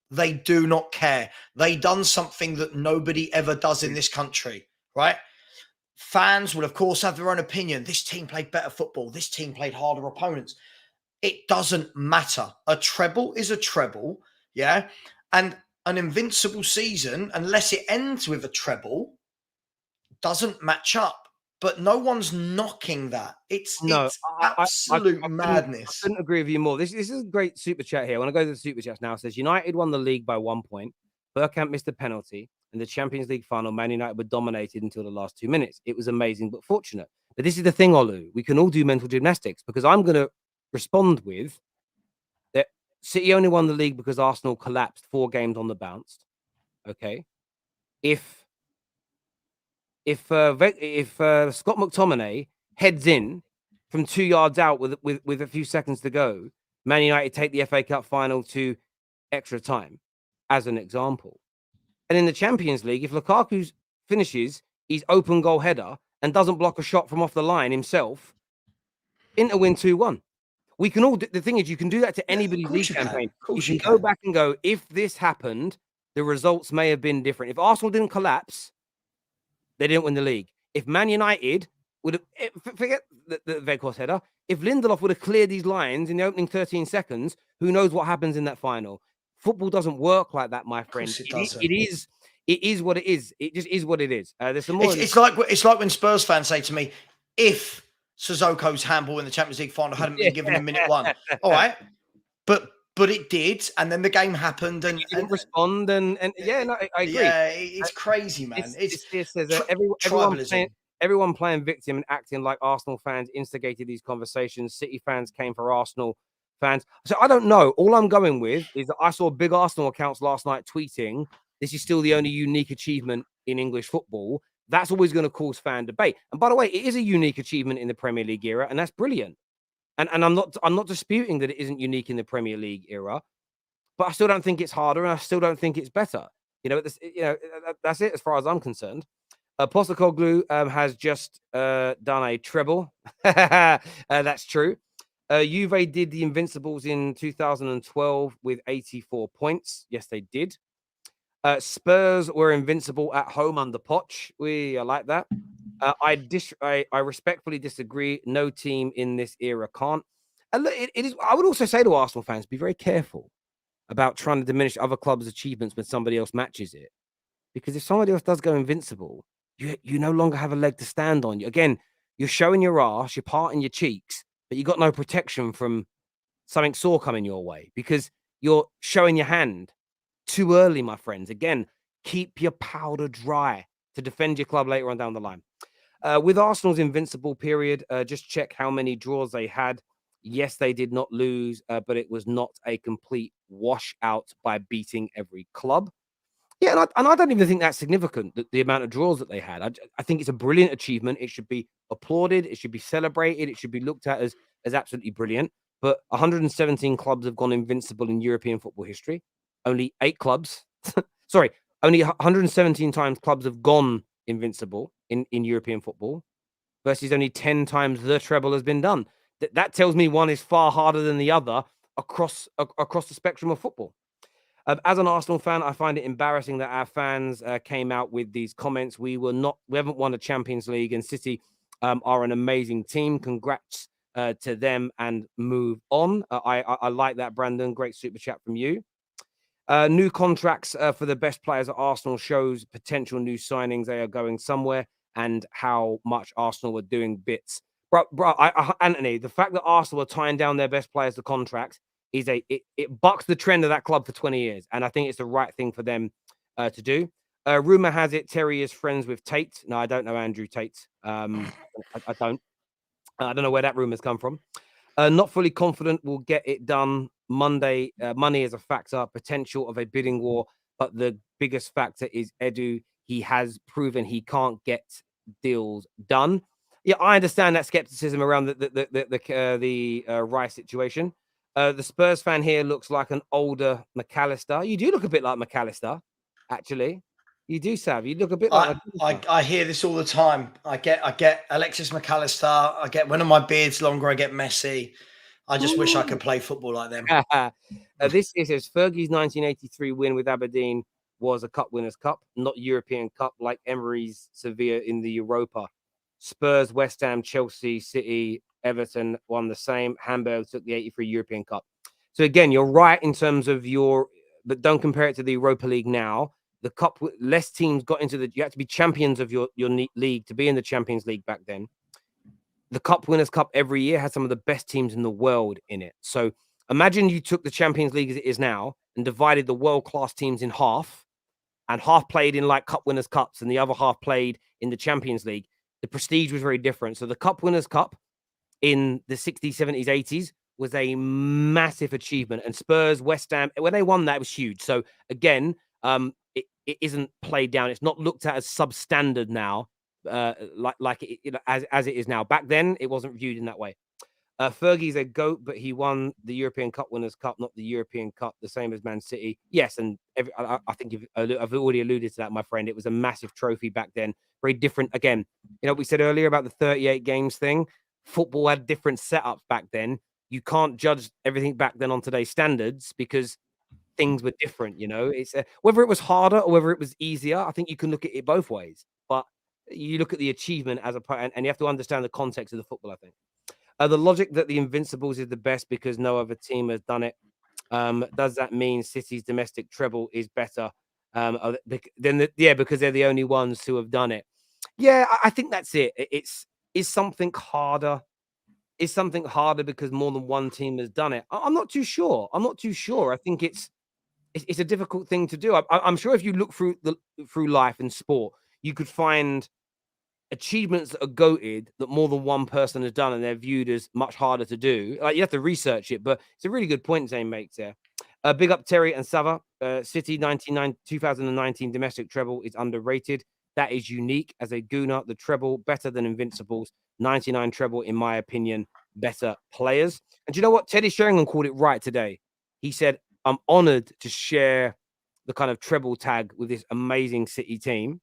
They do not care. They done something that nobody ever does in this country, right? Fans will, of course, have their own opinion. This team played better football. This team played harder opponents. It doesn't matter. A treble is a treble, yeah? And an invincible season, unless it ends with a treble, doesn't match up. But no one's knocking that. It's absolute madness. I couldn't agree with you more. This is a great super chat here. I want to go to the super chats now. It says, United won the league by 1 point. Bergkamp missed a penalty. In the Champions League final, Man United were dominated until the last 2 minutes. It was amazing but fortunate. But this is the thing, Olu. We can all do mental gymnastics, because I'm going to respond with that City only won the league because Arsenal collapsed 4 games on the bounce. Okay. If Scott McTominay heads in from 2 yards out with a few seconds to go, Man United take the FA Cup final to extra time, as an example. And in the Champions League, if Lukaku finishes his open goal header and doesn't block a shot from off the line himself, Inter win 2-1. We can all. The thing is, you can do that to anybody's league campaign. You can go back and go, if this happened, the results may have been different. If Arsenal didn't collapse, they didn't win the league. If Man United would have, forget the Weghorst header, if Lindelof would have cleared these lines in the opening 13 seconds, who knows what happens in that final? Football doesn't work like that, my friend. It is what it is. It just is what it is. There's some more. It's like when Spurs fans say to me, if Sissoko's handball in the Champions League final hadn't been given in minute 1, all right, but it did, and then the game happened, and you didn't respond, and yeah, no, I agree. Yeah, it's crazy, man. Everyone playing victim and acting like Arsenal fans instigated these conversations. City fans came for Arsenal fans. So I don't know. All I'm going with is that I saw big Arsenal accounts last night tweeting, this is still the only unique achievement in English football. That's always going to cause fan debate. And by the way, it is a unique achievement in the Premier League era, and that's brilliant. And I'm not disputing that it isn't unique in the Premier League era, but I still don't think it's harder, and I still don't think it's better. That's it as far as I'm concerned. Postecoglou has just done a treble. That's true. Juve did the Invincibles in 2012 with 84 points. Yes, they did. Spurs were invincible at home under Poch. I like that. I respectfully disagree. No team in this era can't. And look, it is. I would also say to Arsenal fans, be very careful about trying to diminish other clubs' achievements when somebody else matches it. Because if somebody else does go invincible, you no longer have a leg to stand on. Again, you're showing your arse, you're parting your cheeks, but you got no protection from something sore coming your way because you're showing your hand too early, my friends. Again, keep your powder dry to defend your club later on down the line. With Arsenal's invincible period, just check how many draws they had. Yes, they did not lose, but it was not a complete washout by beating every club. Yeah, and I don't even think that's significant, the amount of draws that they had. I think it's a brilliant achievement. It should be applauded. It should be celebrated. It should be looked at as absolutely brilliant. But 117 clubs have gone invincible in European football history. Only 8 clubs. Sorry, only 117 times clubs have gone invincible in European football versus only 10 times the treble has been done. That tells me one is far harder than the other across the spectrum of football. As an Arsenal fan, I find it embarrassing that our fans came out with these comments. We haven't won a Champions League, and City are an amazing team. Congrats to them, and move on. I like that, Brandon. Great super chat from you. New contracts for the best players at Arsenal shows potential new signings. They are going somewhere, and how much Arsenal were doing bits. Bro, Anthony, the fact that Arsenal are tying down their best players to contracts is it bucks the trend of that club for 20 years, and I think it's the right thing for them to do. Rumor has it Terry is friends with Tate. No, I don't know Andrew Tate. I don't. I don't know where that rumor's come from. Not fully confident we'll get it done Monday. Money is a factor, potential of a bidding war, but the biggest factor is Edu. He has proven he can't get deals done. Yeah, I understand that skepticism around the Rice situation. The Spurs fan here looks like an older McAllister. You do look a bit like McAllister, actually. You do, Sav. You look a bit like McAllister. I hear this all the time. I get Alexis McAllister. I get, when are my beards longer, I get messy. I just wish I could play football like them. This says Fergie's 1983 win with Aberdeen was a Cup Winners' Cup, not European Cup like Emery's Sevilla in the Europa. Spurs, West Ham, Chelsea, City, Everton won the same. Hamburg took the 83 European Cup. So again, you're right in terms of but don't compare it to the Europa League now. The cup, less teams got into you had to be champions of your league to be in the Champions League back then. The Cup Winners' Cup every year has some of the best teams in the world in it. So imagine you took the Champions League as it is now and divided the world-class teams in half, and half played in like Cup Winners' Cups and the other half played in the Champions League. The prestige was very different. So the Cup Winners' Cup in the 60s, 70s, 80s was a massive achievement. And Spurs, West Ham, when they won that, it was huge. So again, it isn't played down. It's not looked at as substandard now, like it, as it is now. Back then, it wasn't viewed in that way. Fergie's a GOAT, but he won the European Cup Winners' Cup, not the European Cup, the same as Man City. Yes, and I think I've already alluded to that, my friend. It was a massive trophy back then. Very different. Again, we said earlier about the 38 games thing. Football had different setups back then. You can't judge everything back then on today's standards because things were different. It's whether it was harder or whether it was easier. I think you can look at it both ways, but you look at the achievement and you have to understand the context of the football. I think. The logic that the Invincibles is the best because no other team has done it. Does that mean City's domestic treble is better? Because they're the only ones who have done it. Yeah, I think that's it. Is something harder? Is something harder because more than one team has done it? I'm not too sure. I think it's a difficult thing to do. I'm sure if you look through life and sport, you could find achievements that are goated that more than one person has done, and they're viewed as much harder to do. Like, you have to research it, but it's a really good point Zane makes there. Big up Terry and Sava. City 2019 domestic treble is underrated. That is unique as a gooner. The treble better than Invincibles. 99 treble, in my opinion, better players. And do you know what? Teddy Sheringham called it right today. He said, I'm honored to share the kind of treble tag with this amazing City team.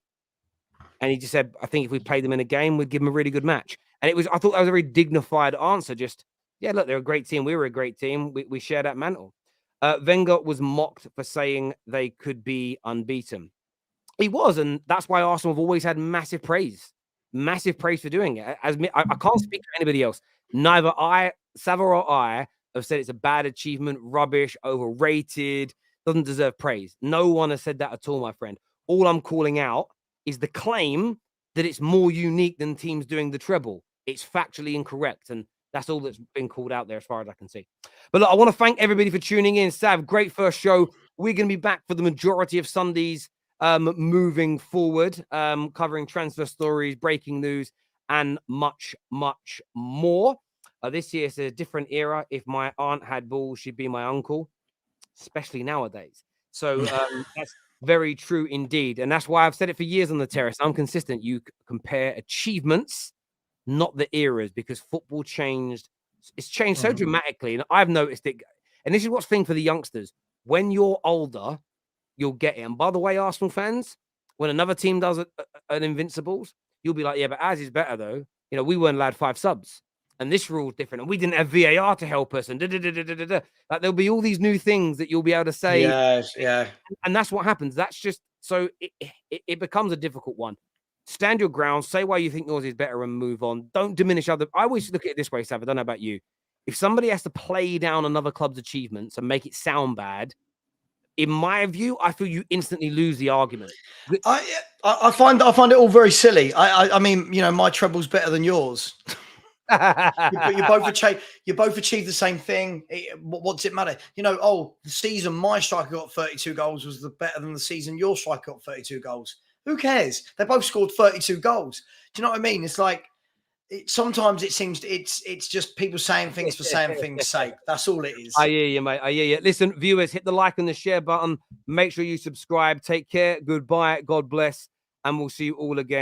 And he just said, I think if we played them in a game, we'd give them a really good match. And I thought that was a very dignified answer. Just, yeah, look, they're a great team. We were a great team. We share that mantle. Wenger was mocked for saying they could be unbeaten. He was, and that's why Arsenal have always had massive praise for doing it. I can't speak for anybody else. Neither Sava or I have said it's a bad achievement, rubbish, overrated, doesn't deserve praise. No one has said that at all, my friend. All I'm calling out is the claim that it's more unique than teams doing the treble. It's factually incorrect, and that's all that's been called out there as far as I can see. But look, I want to thank everybody for tuning in. Sav, great first show. We're going to be back for the majority of Sundays moving forward, covering transfer stories, breaking news, and much, much more. This year is a different era. If my aunt had balls, she'd be my uncle, especially nowadays. So that's very true indeed. And that's why I've said it for years on the terrace. I'm consistent. You compare achievements, not the eras, because football changed. It's changed so dramatically. And I've noticed it. And this is what's thing for the youngsters. When you're older, you'll get it. And by the way, Arsenal fans, when another team does an Invincibles, you'll be like, yeah, but ours is better though. You know, we weren't allowed 5 subs. And this rule's different. And we didn't have VAR to help us. And like there'll be all these new things that you'll be able to say. Yes, yeah. And that's what happens. That's just so it becomes a difficult one. Stand your ground, say why you think yours is better and move on. Don't diminish other. I always look at it this way, Sav. I don't know about you. If somebody has to play down another club's achievements and make it sound bad, in my view, I feel you instantly lose the argument. I find it all very silly. I mean, you know, my treble's better than yours. you both achieved the same thing. What does it matter? You know, oh, the season my striker got 32 goals was better than the season your striker got 32 goals. Who cares? They both scored 32 goals. Do you know what I mean? It's like sometimes it seems it's just people saying things for saying things' sake. That's all it is. I hear you, mate. I hear you. Listen, viewers, hit the like and the share button. Make sure you subscribe. Take care. Goodbye. God bless. And we'll see you all again.